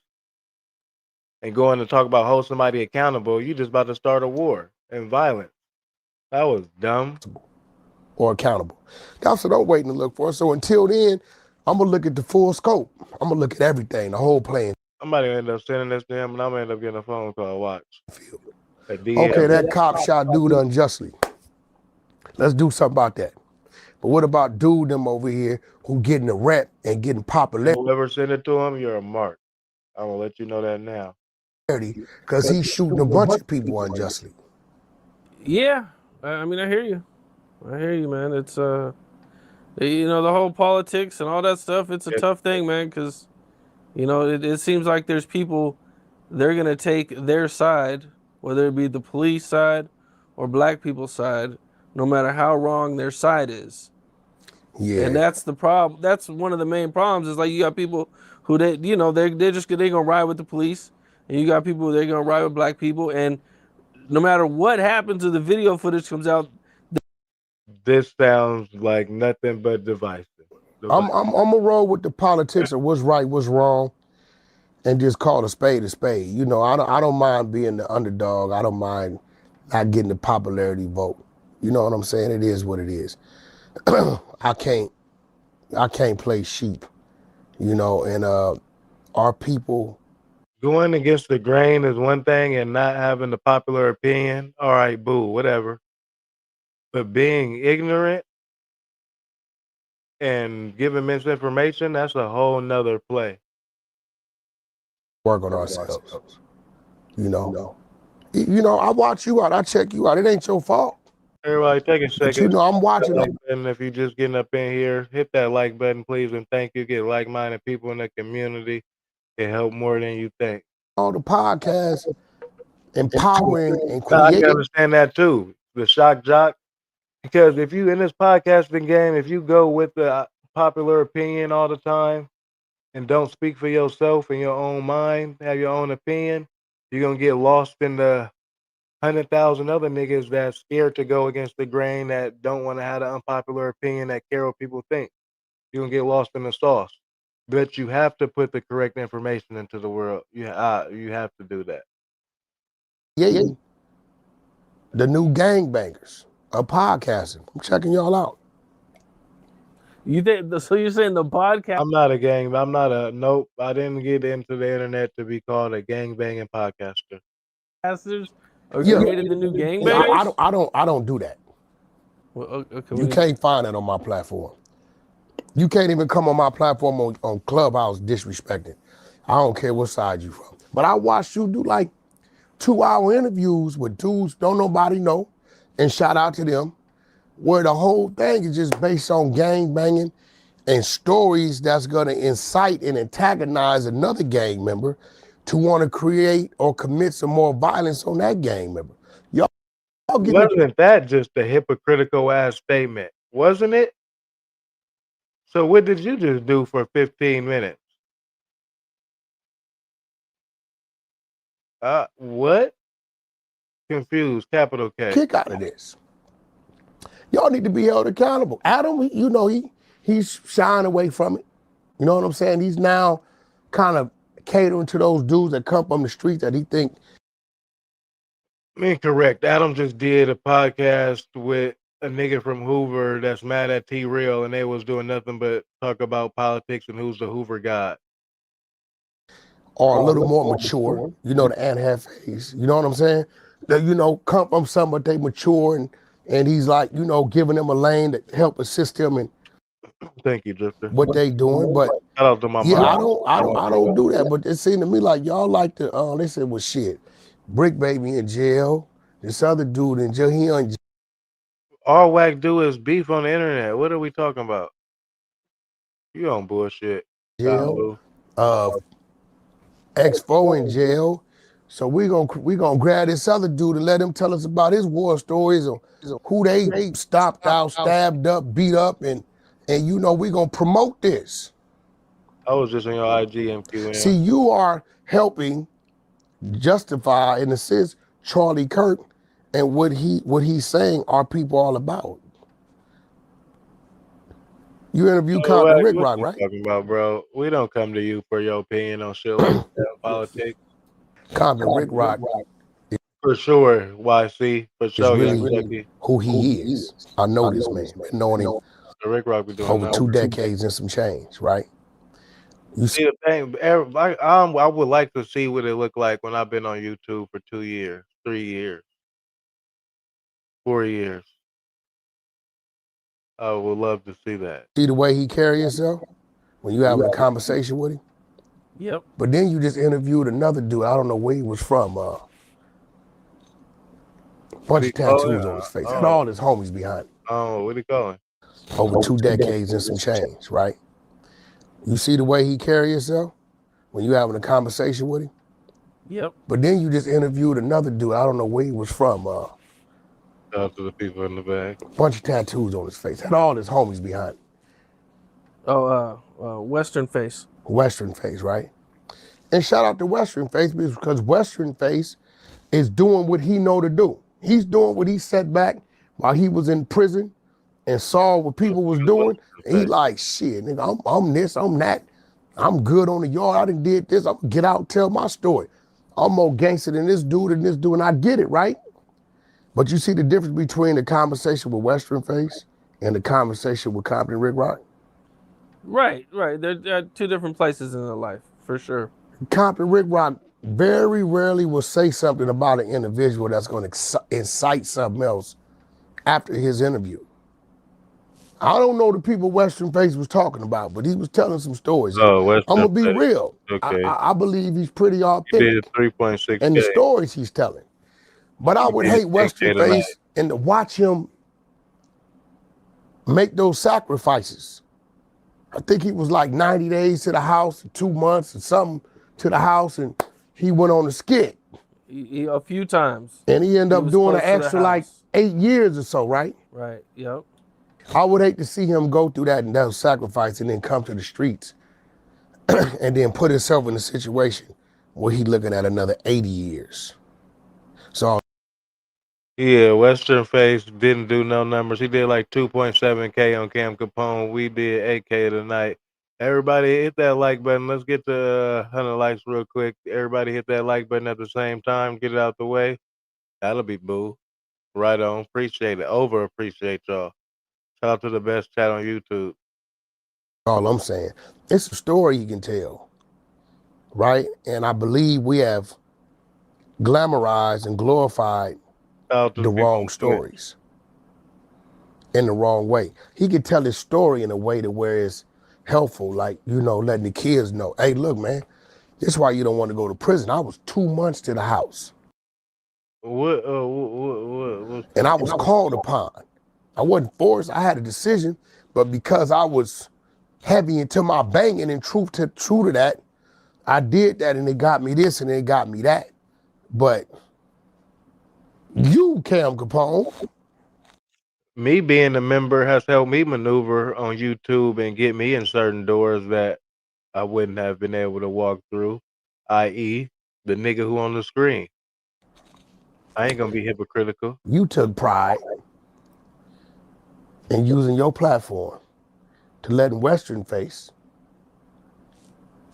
and going to talk about hold somebody accountable, you just about to start a war and violence. That was dumb. Or accountable. That's what I'm waiting to look for. So until then, I'm gonna look at the full scope. I'm gonna look at everything, the whole plan. Somebody end up sending this to him, and I'm gonna end up getting a phone call. Watch. Okay, that cop shot dude unjustly. Let's do something about that. But what about dude them over here who getting a rep and getting popularity? Whoever sent it to him, you're a mark. I'm gonna let you know that now. Because he's shooting a bunch of people unjustly. Yeah, I mean, I hear you. I hear you, man. It's the whole politics and all that stuff. It's a tough thing, man, because it seems like there's people, they're gonna take their side, whether it be the police side or black people's side, no matter how wrong their side is. Yeah. And that's the problem. That's one of the main problems. Is like you got people who they're gonna ride with the police, and you got people they're gonna ride with black people, and no matter what happens, if the video footage comes out. This sounds like nothing but divisive. I'm gonna roll with the politics of what's right, what's wrong, and just call a spade a spade. I don't mind being the underdog. I don't mind not getting the popularity vote. You know what I'm saying? It is what it is. I can't play sheep. And our people. Going against the grain is one thing, and not having the popular opinion. All right, boo, whatever. But being ignorant and giving misinformation, that's a whole nother play. Work on ourselves. I watch you out. I check you out. It ain't your fault. Everybody take a second. But I'm watching them. And if you're just getting up in here, hit that like button, please, and thank you. Get like-minded people in the community. It help more than you think. All the podcasts, empowering and I creating. can understand that too. The shock jock. Because if you in this podcasting game, if you go with the popular opinion all the time and don't speak for yourself and your own mind, have your own opinion, you're going to get lost in the 100,000 other niggas that's scared to go against the grain, that don't want to have the unpopular opinion, that care what people think. You're going to get lost in the sauce. But you have to put the correct information into the world. You have to do that. Yeah. The new gangbangers of podcasting. I'm checking y'all out. You think so? You're saying the podcast? I'm not a nope. I didn't get into the internet to be called a gangbanging podcaster. Podcasters created the new gangbangers? I don't do that. Well, okay, you can't find it on my platform. You can't even come on my platform on Clubhouse disrespecting. I don't care what side you from. But I watched you do like 2-hour interviews with dudes don't nobody know, and shout out to them, where the whole thing is just based on gang banging and stories that's gonna incite and antagonize another gang member to want to create or commit some more violence on that gang member. Y'all Wasn't that just a hypocritical ass statement? Wasn't it? So what did you just do for 15 minutes? What? Confused, capital K. Kick out of this. Y'all need to be held accountable. Adam, you know, he's shying away from it. You know what I'm saying? He's now kind of catering to those dudes that come from the streets that he think. Incorrect. Adam just did a podcast with a nigga from Hoover that's mad at T-Real, and they was doing nothing but talk about politics and who's the Hoover god. Or a little more mature, you know, the Ant half face. You know what I'm saying? That, you know, come from some, but they mature, and he's like, you know, giving them a lane to help assist them in Thank you, Drifter. what they doing. But Shout out to my yeah, mom. I don't do that. But it seemed to me like y'all like to. They said, well, shit, Brick Baby in jail. This other dude in jail. He on All Wack do is beef on the internet. What are we talking about? You on bullshit. jail. X4 in jail. So we gonna grab this other dude and let him tell us about his war stories of who they stopped out, stabbed up, beat up, and you know we gonna promote this. I was just on your IG MQM. See, you are helping justify, in a sense, Charlie Kirk and what he's saying are people all about. You interview Compton Rick Rock, right? Talking about, bro. We don't come to you for your opinion on shit like that, politics. Compton Rick Rock For sure, YC. For is sure, really who he is. I know this man. Been knowing him Rick Rock be doing over 2 decades and some change, right? You see the thing, I would like to see what it looked like when I've been on YouTube for 2 years, 3 years, 4 years. I would love to see that. see the way he carry himself when you having a conversation with him? Yep. But then you just interviewed another dude. I don't know where he was from. Bunch of tattoos on his face. And all his homies behind him. Oh, what he calling? Over 2 decades and some change, right? You see the way he carry himself when you having a conversation with him? Yep. But then you just interviewed another dude. I don't know where he was from. Shout out to the people in the back. Bunch of tattoos on his face. Had all his homies behind him. Oh, Western Face. Western Face, right? And shout out to Western Face because Western Face is doing what he know to do. He's doing what he set back while he was in prison and saw what people was doing. And he like, shit, nigga, I'm this, I'm that. I'm good on the yard. I done did this. I'm gonna get out and tell my story. I'm more gangster than this dude and this dude, and I get it, right? But you see the difference between the conversation with Western Face and the conversation with Compton Rick Rock? Right. They're 2 different places in their life, for sure. Compton Rick Rock very rarely will say something about an individual that's going to incite something else after his interview. I don't know the people Western Face was talking about, but he was telling some stories. I'm gonna be real. Okay. I believe he's pretty authentic. He did 3.6K. And the stories he's telling. But I would hate Western Face and to watch him make those sacrifices. I think he was like 90 days to the house, 2 months or something to the house, and he went on a skit. A few times. And he ended up doing an extra like 8 years or so, right? Right, yep. I would hate to see him go through that and that sacrifice and then come to the streets and then put himself in a situation where he looking at another 80 years. So yeah, Western Face didn't do no numbers. He did like 2.7K on Cam Capone. We did 8K tonight. Everybody hit that like button. Let's get to 100 likes real quick. Everybody hit that like button at the same time. Get it out the way. That'll be boo. Right on. Appreciate it. Over appreciate y'all. Shout out to the best chat on YouTube. All I'm saying, it's a story you can tell, right? And I believe we have glamorized and glorified the wrong stories. in the wrong way. He could tell his story in a way to where it's helpful, like, you know, letting the kids know, hey, look, man, this is why you don't want to go to prison. I was 2 months to the house. What? And I was called upon. I wasn't forced. I had a decision, but because I was heavy into my banging and true to that, I did that, and it got me this and it got me that. But you, Cam Capone, Me being a member has helped me maneuver on YouTube and get me in certain doors that I wouldn't have been able to walk through, i.e., the nigga who on the screen. I ain't gonna be hypocritical. you took pride in using your platform to let WesternFace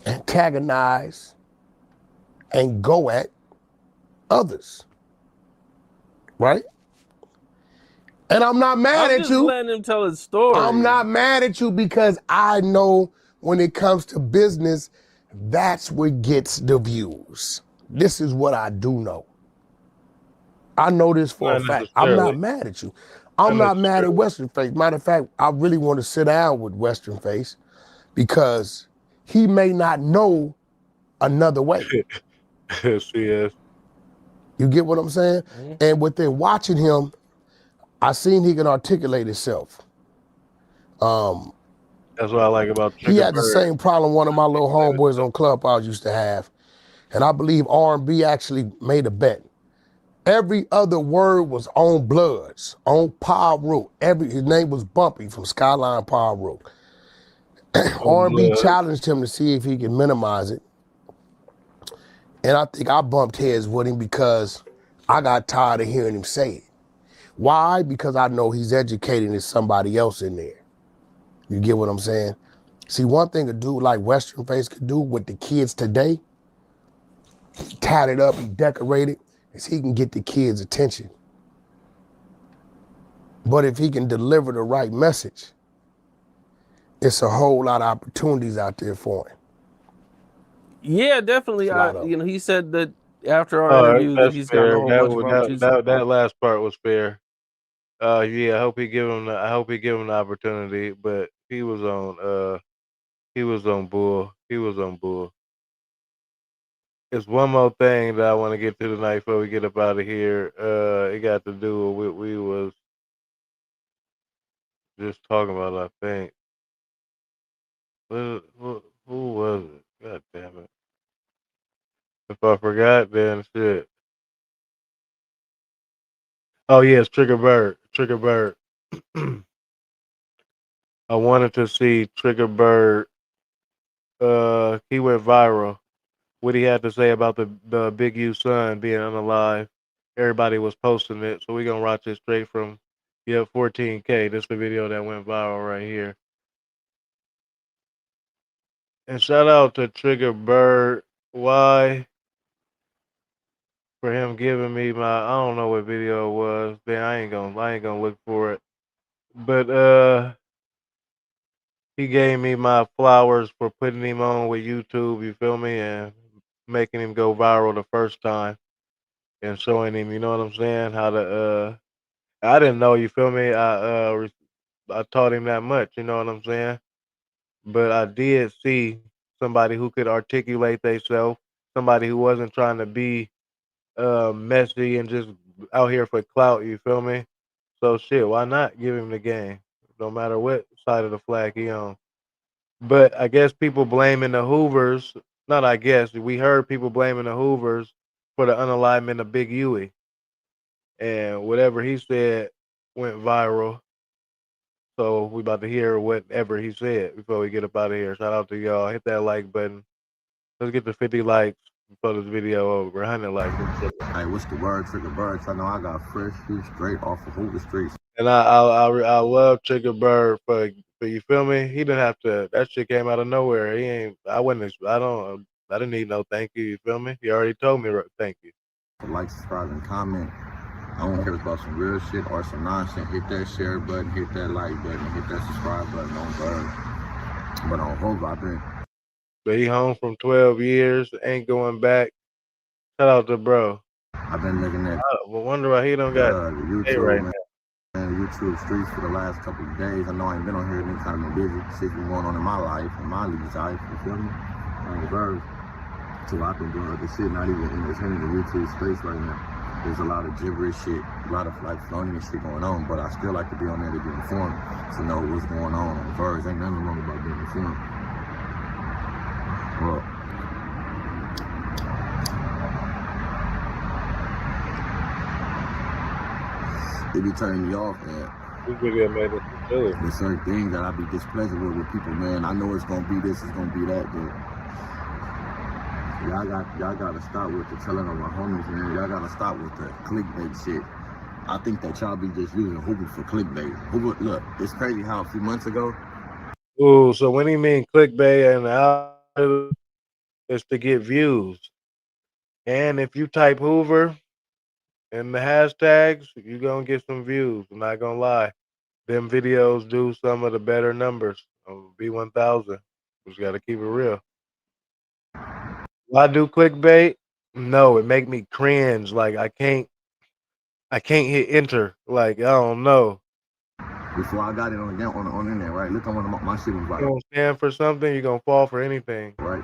antagonize and go at others, right? And I'm not mad at you. Letting him tell his story. I'm not mad at you because I know when it comes to business, that's what gets the views. This is what I do know. I know this for a fact. I'm not mad at you. I'm not mad at WesternFace. Matter of fact, I really want to sit down with WesternFace because he may not know another way. Yes. You get what I'm saying? Mm-hmm. And within watching him, I seen he can articulate himself. That's what I like about He had the same problem one of my little homeboys on Clubhouse used to have. And I believe R&B actually made a bet. Every other word was on Bloods, on Power Rook. His name was Bumpy from Skyline Power Rook. R&B challenged him to see if he could minimize it. And I think I bumped heads with him because I got tired of hearing him say it. Why? Because I know he's educating somebody else in there. You get what I'm saying? See, one thing a dude like WesternFace could do with the kids today, he tatted up, he decorated, is he can get the kids' attention. But if he can deliver the right message, it's a whole lot of opportunities out there for him. Yeah, definitely. He said that after our interview that he's got a whole bunch of opportunities. That last part was fair. Yeah, I hope he give him the opportunity, but he was on bull. It's one more thing that I want to get to tonight before we get up out of here. It got to do with what we was just talking about, I think. Who was it? God damn it. If I forgot, then shit. Oh, yes, Trigger Bird. I wanted to see Trigger Bird. He went viral. What he had to say about the Big U son being unalive. Everybody was posting it, so we're gonna watch it straight from 14K. This is the video that went viral right here. And shout out to Trigger Bird. Why? For him giving me I don't know what video it was. Then I ain't gonna look for it. But he gave me my flowers for putting him on with YouTube, you feel me, and making him go viral the first time and showing him, you know what I'm saying, how to I didn't know, you feel me? I taught him that much, you know what I'm saying? But I did see somebody who could articulate themselves, somebody who wasn't trying to be messy and just out here for clout, you feel me? So shit, why not give him the game? No matter what side of the flag he on. But I guess people blaming the Hoovers, not I guess, we heard people blaming the Hoovers for the unalignment of Big Huey. And whatever he said went viral. So we about to hear whatever he said before we get up out of here. Shout out to y'all. Hit that like button. Let's get to 50 likes before this video over. 100 likes. Hey, what's the word, Trigger Bird? I know I got fresh shoes straight off of Hoover streets. And I love Trigger Bird for you feel me? He didn't have to. That shit came out of nowhere. He ain't. I didn't need no thank you. You feel me? He already told me thank you. Like, subscribe, and comment. I don't care about some real shit or some nonsense. Hit that share button, hit that like button, hit that subscribe button on Bird. But on Hoover, I think. But he home from 12 years, ain't going back. Shout out to bro. I've been looking at. I wonder why he don't got YouTube right now. And YouTube streets for the last couple of days. I know I ain't been on here, been kind of been busy. Shit's been going on in my life, in my league's life, you feel me? On the verge. So I've been doing other shit, not even entertaining the YouTube space right now. There's a lot of gibberish shit, a lot of like phony and shit going on, but I still like to be on there to be informed, to know what's going on the verge. Ain't nothing wrong about being informed. Well, it be turning me off, man. There's certain things that I be displeased with people, man. I know it's gonna be this, it's gonna be that, but y'all gotta stop with the telling of my homies, man. Y'all gotta stop with the clickbait shit. I think that y'all be just using Hoover for clickbait. Hoover, look, it's crazy how a few months ago. Ooh, so when he mean clickbait and the it's to get views. And if you type Hoover in the hashtags, you're gonna get some views. I'm not gonna lie. Them videos do some of the better numbers on B1000. Just gotta keep it real. Why do clickbait? No, it make me cringe. Like I can't hit enter. Like I don't know. Before I got it on the internet, right? Look on one of my shit was You like, gonna stand for something, you're gonna fall for anything. right?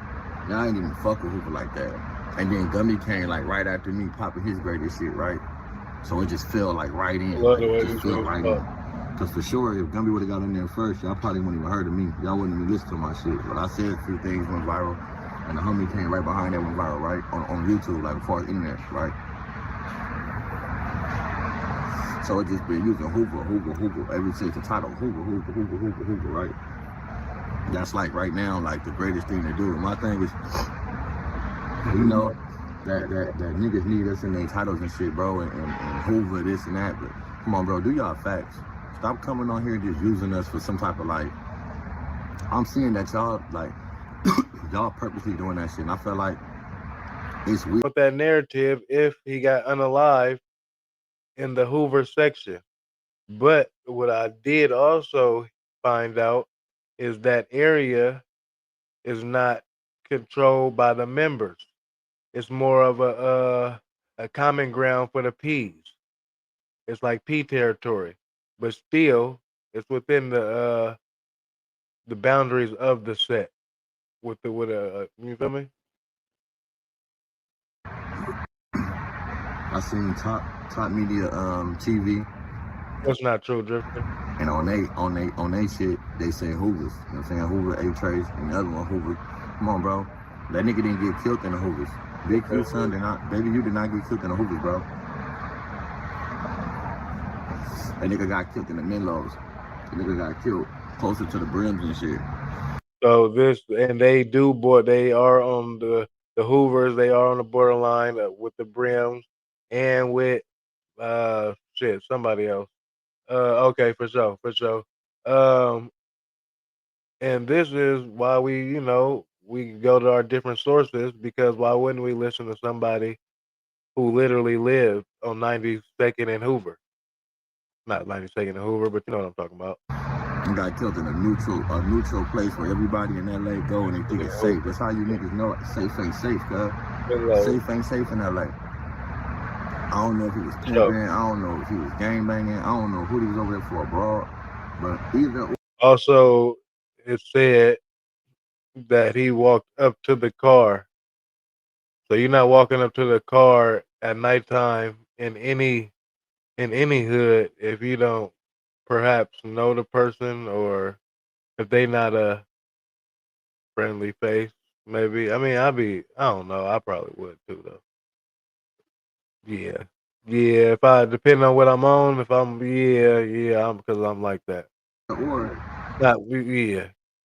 Y'all ain't even fuck with Hoover like that. And then Gumby came like right after me popping his greatest shit, right? So it just felt like right in. Love Like, the way it just you felt say right fuck. in. Cause for sure, if Gumby would have got in there first, y'all probably wouldn't even heard of me. Y'all wouldn't even listen to my shit. But I said a few things went viral, and the homie came right behind that went viral, right? On YouTube, like before the internet, right? So it just been using Hoover, ever since the title, Hoover, right? That's like right now, like the greatest thing to do. And my thing is, you know, that niggas need us in their titles and shit, bro, and Hoover this and that, but come on, bro, do y'all facts. Stop coming on here just using us for some type of like, I'm seeing that y'all like, y'all purposely doing that shit, and I feel like it's weird. With that narrative, if he got unalived in the Hoover section. But what I did also find out is that area is not controlled by the members. It's more of a common ground for the P's. It's like P territory, but still it's within the boundaries of the set. With you feel me? I seen top media TV. That's not true, Drifter. And on they shit, they say Hoovers. You know what I'm saying? Hoover, A-Trace, and the other one, Hoover. Come on, bro. That nigga didn't get killed in the Hoovers. Big Q son did not, baby, you did not get killed in the Hoovers, bro. That nigga got killed in the Menlos. That nigga got killed closer to the brims and shit. So they are on the Hoovers, they are on the borderline with the brims and with somebody else. Okay, for sure. And this is why we go to our different sources, because why wouldn't we listen to somebody who literally lived on 92nd and Hoover? Not 92nd and Hoover, but you know what I'm talking about. He got killed in a neutral place where everybody in LA go and they think it's safe. That's how you niggas know it. Safe ain't safe, cuz. Safe ain't safe in LA. I don't know if he was pimping, I don't know if he was gangbanging, I don't know who he was over there for abroad, but either. Also, it said that he walked up to the car. So you're not walking up to the car at nighttime in any hood if you don't perhaps know the person, or if they not a friendly face, maybe. I mean, I don't know. I probably would too, though. Yeah. If depending on what I'm on, if I'm, because I'm like that.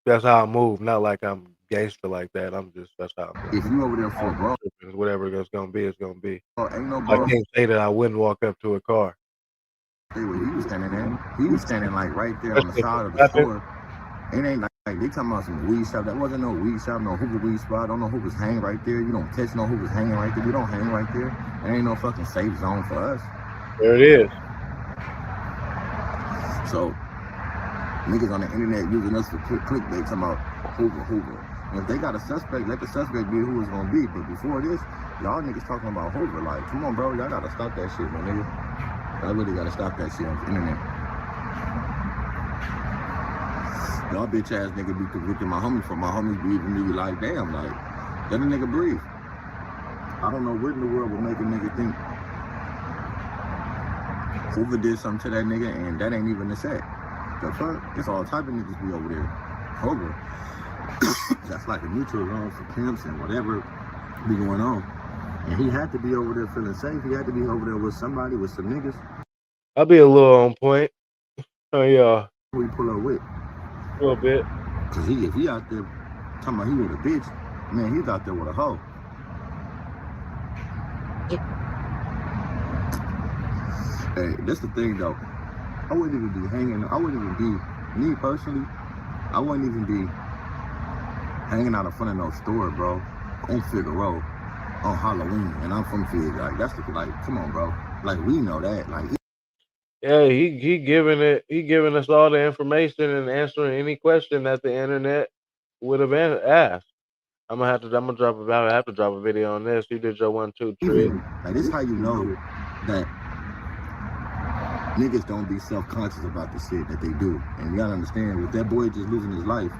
That's how I move. Not like I'm gangster like that. That's how I'm. If you over there for bro, whatever it's gonna be, it's gonna be. Oh, ain't no I can't say that I wouldn't walk up to a car. He was standing there. He was standing like right there on the side of the store. It ain't like they talking about some weed shop. That wasn't no weed shop, no Hoover weed spot. I don't know who was hanging right there. You don't catch no who was hanging right there. We don't hang right there. There ain't no fucking safe zone for us. There it is. So niggas on the internet using us for clickbait talking about Hoover. And if they got a suspect, let the suspect be who it's gonna be. But before this, y'all niggas talking about Hoover. Like, come on, bro, y'all gotta stop that shit, my nigga. Y'all really gotta stop that shit on the internet. Y'all bitch ass nigga be convicting my homies for my homies beating me like, damn, like, let a nigga breathe. I don't know what in the world would make a nigga think Hoover did something to that nigga and that ain't even the set. The fuck? It's all type of niggas be over there. Hoover. That's like a neutral zone for pimps and whatever be going on. And he had to be over there feeling safe. He had to be over there with somebody, with some niggas. I'll be a little on point. Oh yeah. Who he pull up with? A little bit. Cause if he out there talking about he with a bitch, man, he's out there with a hoe. Hey, that's the thing though. I wouldn't even be hanging. I wouldn't even be, me personally, I wouldn't even be hanging out in front of no store, bro, on Figueroa, on Halloween, and I'm from Fig. Like that's the, like, come on, bro. Like we know that. Like Yeah, he giving us all the information and answering any question that the internet would have asked. I'm gonna have to drop a video on this. You did your 1-2 trick. Like this is how you know that niggas don't be self-conscious about the shit that they do. And you gotta understand, with that boy just losing his life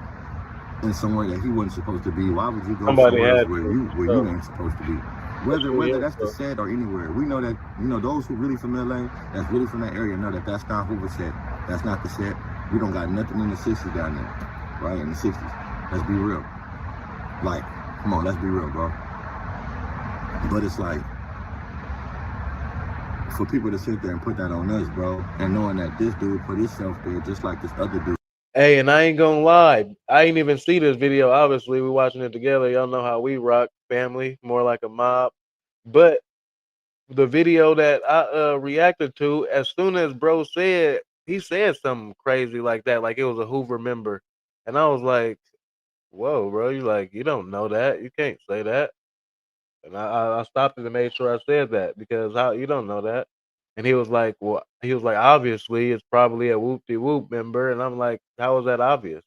in somewhere that he wasn't supposed to be, why would you go somewhere else where you ain't supposed to be? Whether that's the set or anywhere. We know that, you know, those who really from LA, that's really from that area, know that that's not Hoover set. That's not the set. We don't got nothing in the 60s down there, right? In the 60s. Let's be real. Like, come on, let's be real, bro. But it's like, for people to sit there and put that on us, bro, and knowing that this dude put himself there just like this other dude. Hey, and I ain't gonna lie, I ain't even see this video. Obviously, we watching it together. Y'all know how we rock, family, more like a mob. But the video that I reacted to, as soon as bro said, he said something crazy like that, like it was a Hoover member, and I was like, "Whoa, bro! You don't know that. You can't say that." And I stopped it and made sure I said that, because how you don't know that. And he was like, well, obviously it's probably a whoop-de-whoop member. And I'm like, how is that obvious?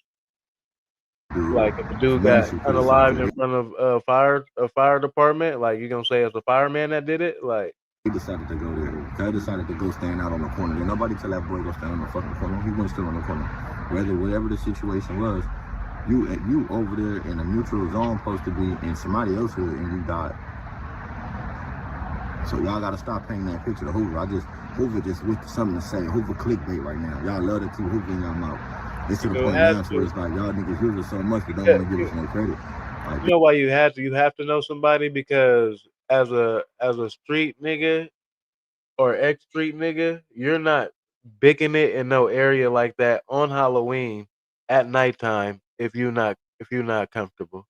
Like if the dude got unalived in front of a fire department, like you gonna say it's a fireman that did it? Like he decided to go there. They decided to go stand out on the corner. Did nobody tell that boy go stand on the fucking corner? He went still on the corner. Whatever the situation was, you over there in a neutral zone supposed to be in somebody else's hood and you died. So y'all gotta stop painting that picture of Hoover. Hoover just with something to say. Hoover clickbait right now. Y'all love to keep Hoover in y'all mouth. It's to the point now where it's like y'all niggas use it so much they don't want to give us no credit. Like, you know why you have to know somebody, because as a street nigga or ex street nigga, you're not bicking it in no area like that on Halloween at nighttime if you're not comfortable.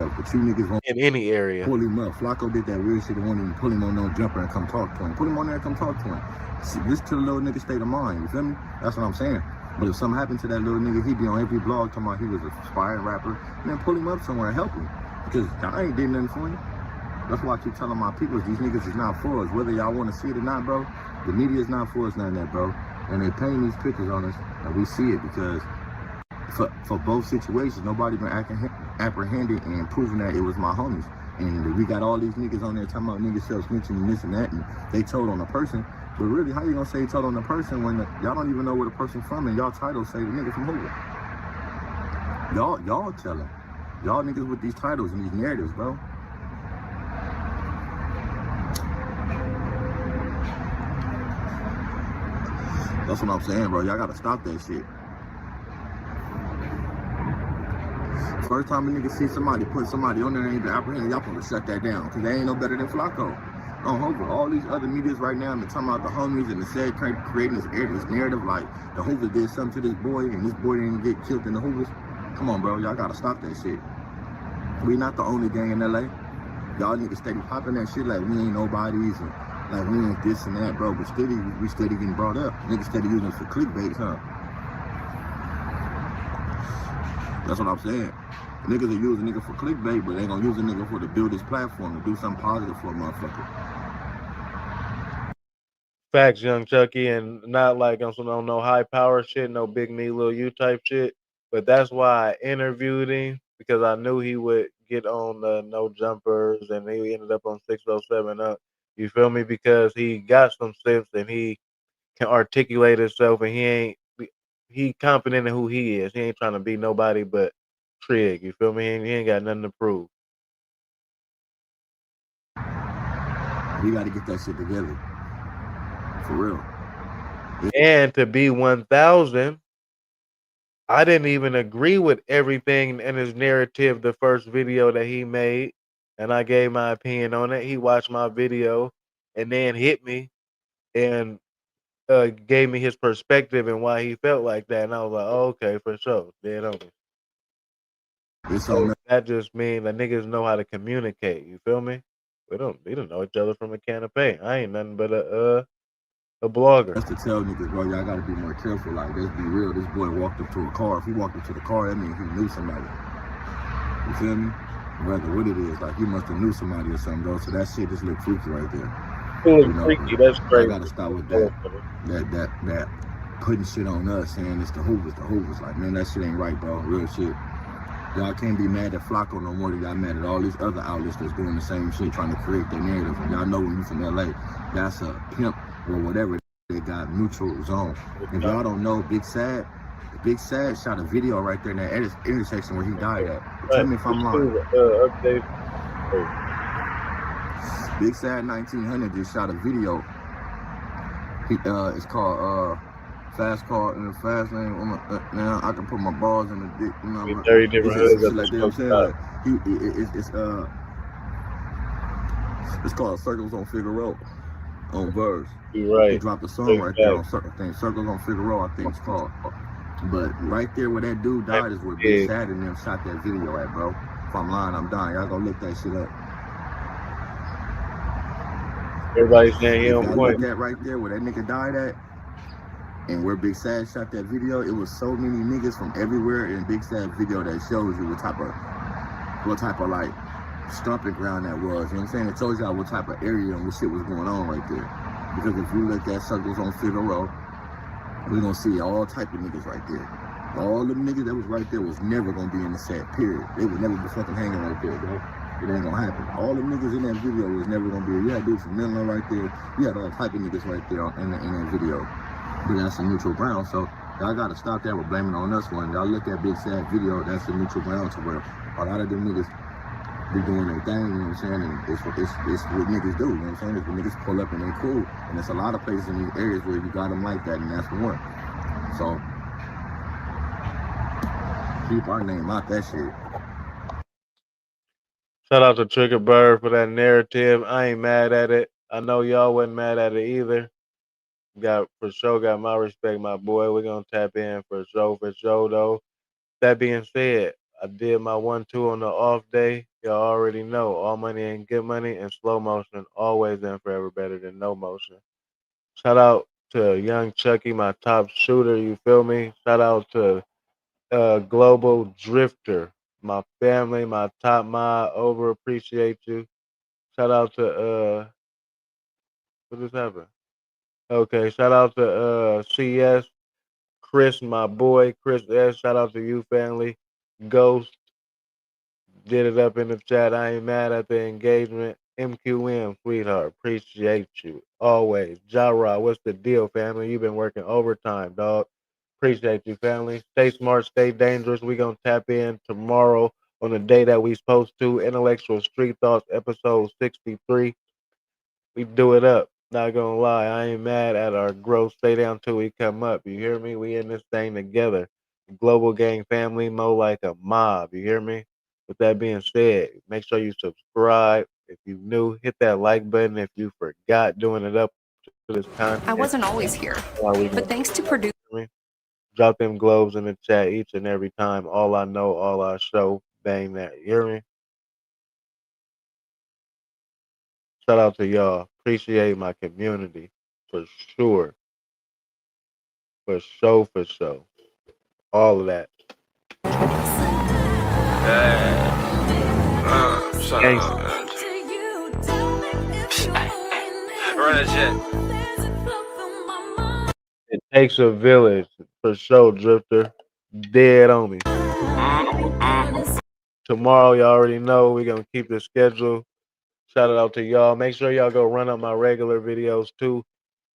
But you niggas won't in any area. Pull him up. Flacco did that weird shit and won't even pull him on no jumper and come talk to him. Put him on there and come talk to him. See, this to the little nigga state of mind, you feel me? That's what I'm saying. But if something happened to that little nigga, he'd be on every blog talking about he was an aspiring rapper. Man, pull him up somewhere and help him. Because I ain't did nothing for him. That's why I keep telling my people, these niggas is not for us. Whether y'all want to see it or not, bro, the media is not for us, none of that, bro. And they paint these pictures on us, and we see it because for both situations, nobody been apprehended and proving that it was my homies. And we got all these niggas on there talking about niggas self-snitching and this and that, and they told on a person. But really, how you gonna say told on a person when y'all don't even know where the person from and y'all titles say the nigga from Hoover? Y'all tell them. Y'all niggas with these titles and these narratives, bro. That's what I'm saying, bro. Y'all gotta stop that shit. First time a nigga see somebody put somebody on there and ain't been apprehended, y'all supposed to shut that down, because they ain't no better than Flacco. On Hoover, all these other medias right now, they're talking about the homies and the said creating this narrative like the Hoover did something to this boy and this boy didn't get killed in the Hoovers. Come on, bro, y'all gotta stop that shit. We not the only gang in LA. Y'all niggas steady popping that shit like we ain't nobodies and like we ain't this and that, bro. But we steady getting brought up. Niggas steady using us for clickbait, huh? That's what I'm saying. Niggas are using nigga for clickbait, but they gonna use a nigga for to build this platform to do something positive for a motherfucker. Facts, Young Chucky, and not like on some no high power shit, no big me, little you type shit. But that's why I interviewed him, because I knew he would get on the no jumpers, and he ended up on 607 up. You feel me? Because he got some sense and he can articulate himself, and he confident in who he is. He ain't trying to be nobody but Trig. You feel me? He ain't got nothing to prove. We got to get that shit together. For real. And to be 1,000, I didn't even agree with everything in his narrative, the first video that he made, and I gave my opinion on it. He watched my video and then hit me and gave me his perspective and why he felt like that. And I was like, oh, okay, for sure. Dead on me. So that just means that niggas know how to communicate. You feel me? We don't know each other from a can of paint. I ain't nothing but a blogger. That's to tell niggas, bro, y'all gotta be more careful. Like, let's be real. This boy walked up to a car. If he walked up to the car, that means he knew somebody. You feel me? Whether what it is, like he must have knew somebody or something, though. So that shit just look freaky right there. You know, freaky. That's crazy. I gotta stop with that putting shit on us, saying it's the Hoovers. Like, man, that shit ain't right, bro. Real shit. Y'all can't be mad at Flacco no more than y'all mad at all these other outlets that's doing the same shit, trying to create their narrative. Y'all know when you from LA, that's a pimp or whatever. They got neutral zone. If y'all don't know, Big Sad shot a video right there in that intersection where he died at. Tell me if I'm lying. Big Sad 1900 just shot a video. It's called Fast Car in the Fast Lane. Now I can put my balls in the dick. You know, 30 different hoods. Like that. I'm saying, like, it's called Circles on Figueroa on Verse. You're right. He dropped a song right there on Circles on Figueroa, I think it's called. But right there where that dude died is where Big Sad and them shot that video at, bro. If I'm lying, I'm dying. Y'all go look that shit up. Everybody's saying he on point. That right there where that nigga died at, and where Big Sad shot that video, it was so many niggas from everywhere in Big Sad video that shows you what type of like stomping ground that was. You know what I'm saying? It shows y'all what type of area and what shit was going on right there. Because if you look at Circles on Figueroa, we're gonna see all type of niggas right there. All the niggas that was right there was never gonna be in the set, period. They would never be fucking hanging right there, bro. It ain't gonna happen. All the niggas in that video was never gonna be. You had dudes from Midland right there. You had all type of niggas right there in that video. But that's a neutral ground, so y'all gotta stop that with blaming on us one. Y'all look at Big Sad video, that's a neutral ground to where a lot of them niggas be doing their thing, you know what I'm saying? And it's what niggas do, you know what I'm saying? It's when niggas pull up and they cool. And there's a lot of places in these areas where you got them like that, and that's the one. So keep our name out that shit. Shout out to Trigger Bird for that narrative. I ain't mad at it. I know y'all wasn't mad at it either. Got my respect, my boy. We're gonna tap in for sure though. That being said, I did my 1-2 on the off day. Y'all already know all money ain't good money, and slow motion always and forever better than no motion. Shout out to Young Chucky, my top shooter. You feel me? Shout out to Global Drifter, my family, my top mod. Over appreciate you. Shout out to what just happened? Okay, shout out to CS, Chris, my boy, Chris S. Shout out to you, family. Ghost did it up in the chat. I ain't mad at the engagement. MQM, sweetheart, appreciate you always. Jara, what's the deal, family? You've been working overtime, dog. Appreciate you, family. Stay smart, stay dangerous. We gonna tap in tomorrow on the day that we supposed to. Intellectual Street Thoughts, episode 63. We do it up. Not gonna lie, I ain't mad at our growth. Stay down till we come up. You hear me? We in this thing together. Global Gang family, more like a mob. You hear me? With that being said, make sure you subscribe. If you new, hit that like button. If you forgot doing it up to this content. I wasn't always here, but thanks to produce. Drop them globes in the chat each and every time. All I know, all I show. Bang that. You hear me? Shout out to y'all. Appreciate my community for sure. For sure. All of that. It takes a village for sure, Drifter. Dead on me. Tomorrow, y'all already know we're gonna keep the schedule. Shout out to y'all. Make sure y'all go run up my regular videos too.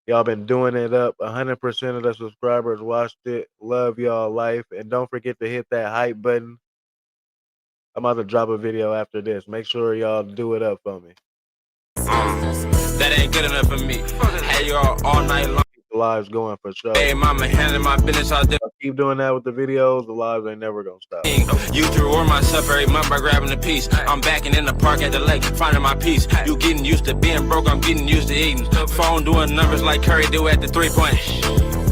Y'all been doing it up. 100% of the subscribers watched it. Love y'all life. And don't forget to hit that hype button. I'm about to drop a video after this. Make sure y'all do it up for me. That ain't good enough for me. Hey, y'all all night long. Keep the lives going for sure. Hey, mama, handling my business out there. Keep doing that with the videos. The lives ain't never gonna stop. Used to reward myself every month by grabbing a piece. I'm backing in the park at the lake, finding my peace. You getting used to being broke, I'm getting used to eating. Phone doing numbers like Curry do at the 3-point.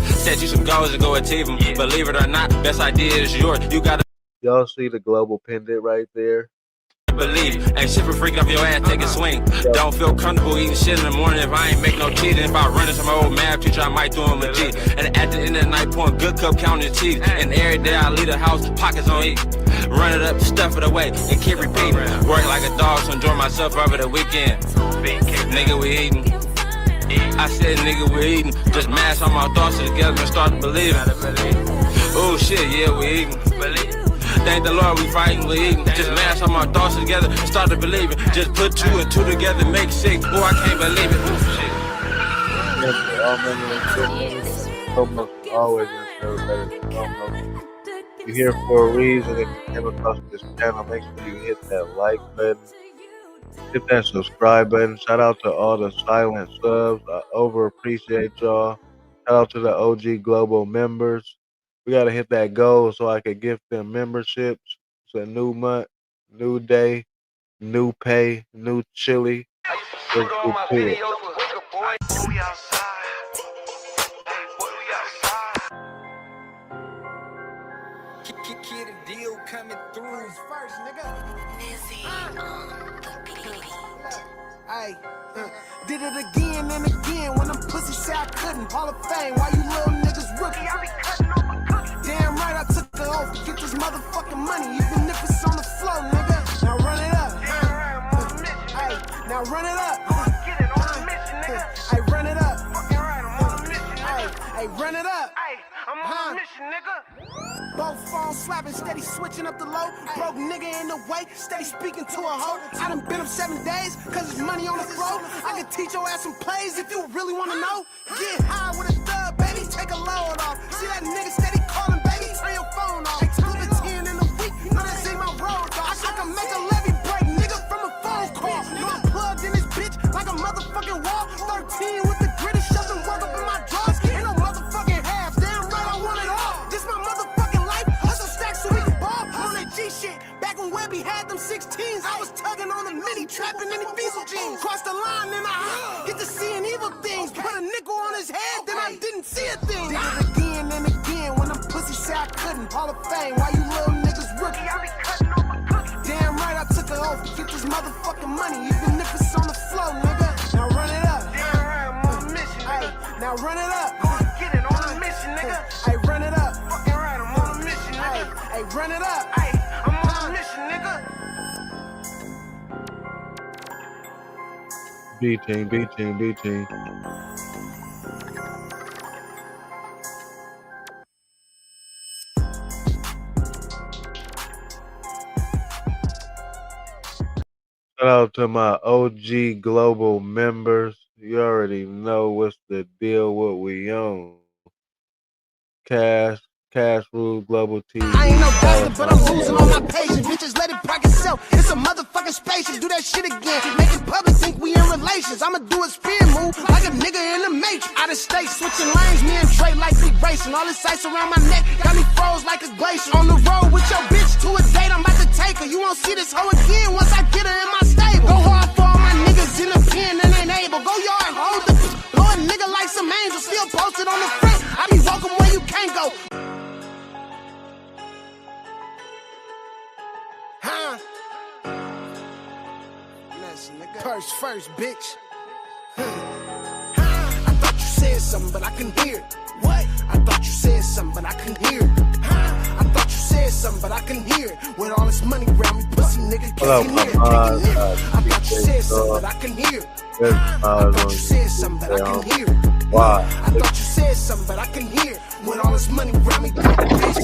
Set you some goals to go achieve them. Believe it or not, best idea is yours. You gotta. Y'all see the global pendant right there? Believe, ain't shit for freak off your ass, take a swing. Don't feel comfortable eating shit in the morning if I ain't make no cheating. If I run into my old math teacher, I might do him a G. And at the end of the night, pouring good cup counting cheese. And every day I leave the house, pockets on E. Run it up, stuff it away, and keep repeating. Work like a dog, so enjoy myself over the weekend. Nigga, we eating. I said, nigga, we eating. Just mash all my thoughts together and start to believe. Oh shit, yeah, we eating. Thank the Lord we fighting, we eating. Just mash all my thoughts together, start to believe it. Just put 2 and 2 together, make 6. Oh, I can't believe it. Always you're here for a reason. If you came across this channel, make sure you hit that like button, hit that subscribe button. Shout out to all the silent subs. I over appreciate y'all. Shout out to the OG Global members. We gotta hit that goal so I could gift them memberships. It's a new month, new day, new pay, new chili. Let's get to it. Kid a deal coming through first, nigga. Hey, did it again and again when them pussy say I couldn't. Hall of Fame, why you little niggas rookie? I be cutting over cookies. Damn right, I took the oath to get this motherfucking money, even if it's on the floor, nigga. Now run it up. Hey, now run it up. Get it on the mission, nigga. Hey, run it up. Fucking right, I'm on a mission, nigga. Hey, run it up. Hey, I'm on a mission, nigga. Both phones slapping, steady switching up the low. Broke nigga in the way, steady speaking to a hoe. I done been up 7 days, cause it's money on the floor. I can teach your ass some plays if you really wanna know. Get high with a thug, baby, take a load off. See that nigga steady calling, baby, turn your phone off. Hey, 2 to 10 in a week, know this ain't my road, dog. I can make a levy break, nigga, from a phone call. You I'm plugged in this bitch like a motherfucking wall. 13 with the gritty, shove them work up in my drawers. Ain't no motherfucking half, damn right, I want it all. This my motherfucking life, hustle stacks so we can ball. On that G shit, back when Webby had them 16s, I was tugging on the mini, trapping in the diesel jeans. Cross the line, then I get to seeing evil things. Put a nickel on his head, then I didn't see a thing. Did it again and again when them pussy say I couldn't. Hall of Fame, why you little niggas rookie? I be cutting over cookies. Damn right, I took an oath to get this motherfucking money, even if it's on the floor, nigga. Now run it up. Damn right, I'm on a mission, nigga. Now run it up. Get it on a mission, nigga. Hey, run it up. Fucking right, I'm on a mission, nigga. Hey, run it up. Hey, I'm on a mission, nigga. B-team, B-team, B-team. Shout out to my OG Global members. You already know what's the deal, what we own. Cash Rule, Global TV. I ain't no doctor, but I'm losing all my patience. Bitches let it pack itself. It's a motherfucking spaceship. Do that shit again. Make it public, think we in relations. I'ma do a spin move like a nigga in the Matrix. Out of state, switching lanes, me and Trey like we racing. All this ice around my neck got me froze like a glacier. On the road with your bitch to a date, I'm about to take her. You won't see this hoe again once I get her in my stable. Go hard for all my niggas in the pen and ain't able. Go yard, hold the Lord nigga like some angels. Still posted on the front. I be walking where you can't go. Purse first, bitch. I thought you said something, but I couldn't hear it. What? I thought you said something, but I couldn't hear it. I thought you said something, but I couldn't hear it. With all this money around me, pussy nigga can't hear it. I thought you said something, but I couldn't hear it. I thought you said something, but I couldn't hear it. Why? I thought you said something, but I couldn't hear it. With all this money around me, bitch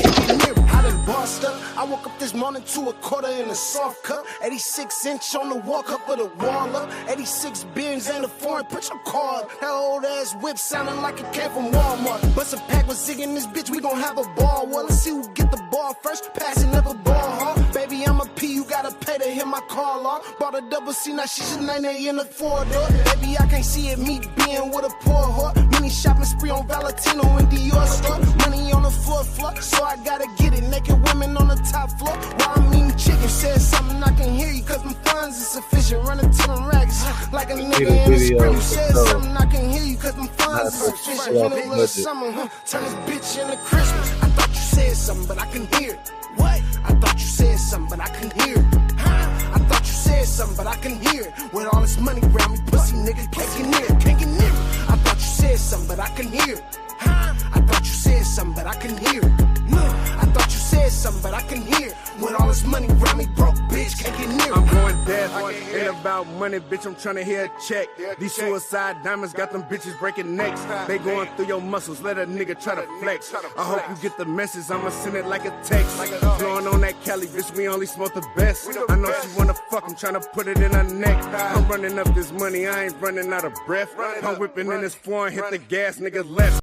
can't hear it. I done bossed up. I woke up this morning to a quarter in a soft cup. 86-inch on the wall, cup of the wall up. 86 beers and a foreign, put your car up. That old ass whip sounding like it came from Walmart. Bust a pack with Zig in this bitch, we gon' have a ball. Well, let's see who get the ball first. Pass it, never ball hard. Baby, I'm a P, you gotta pay to hit my call off. Bought a double C, now she's a 90 in the 4-door. Baby, I can't see it, me being with a poor whore. Mini shopping spree on Valentino and Dior store. Money on the floor, so I gotta get it. Naked women on the top floor while I'm eating chicken. Said something I can hear you, cause my funds is sufficient. Running to them rags like a nigga in the scrim. Said something I can hear you, cause my funds is sufficient. In the little summer, turn this bitch into Christmas. I thought you said something, but I can hear it. What? I thought you said something, but I can hear it. I thought you said something, but I can hear it. With all this money around me, pussy nigga can't get near it, can't get near it. I thought you said something, but I can hear it. I thought you said something, but I can hear it. I thought you said something, but I can hear it. With all this money around me, broke bitch can't get near it. I'm going deaf, ain't about money, bitch, I'm tryna hear a check. These suicide diamonds got them bitches breaking necks. They going through your muscles, let a nigga try to flex. I hope you get the message, I'ma send it like a text. Blowing on that Cali, bitch, we only smoke the best. I know she wanna fuck, I'm tryna put it in her neck. I'm running up this money, I ain't running out of breath. I'm whipping in this foreign, hit the gas, nigga left.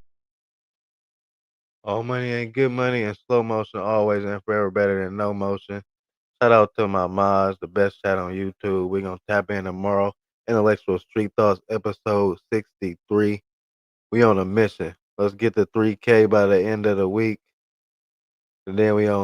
All money ain't good money, and slow motion always and forever better than no motion. Shout out to my mods, the best chat on YouTube. We're going to tap in tomorrow. Intellectual Street Thoughts, episode 63. We on a mission. Let's get to 3K by the end of the week. And then we on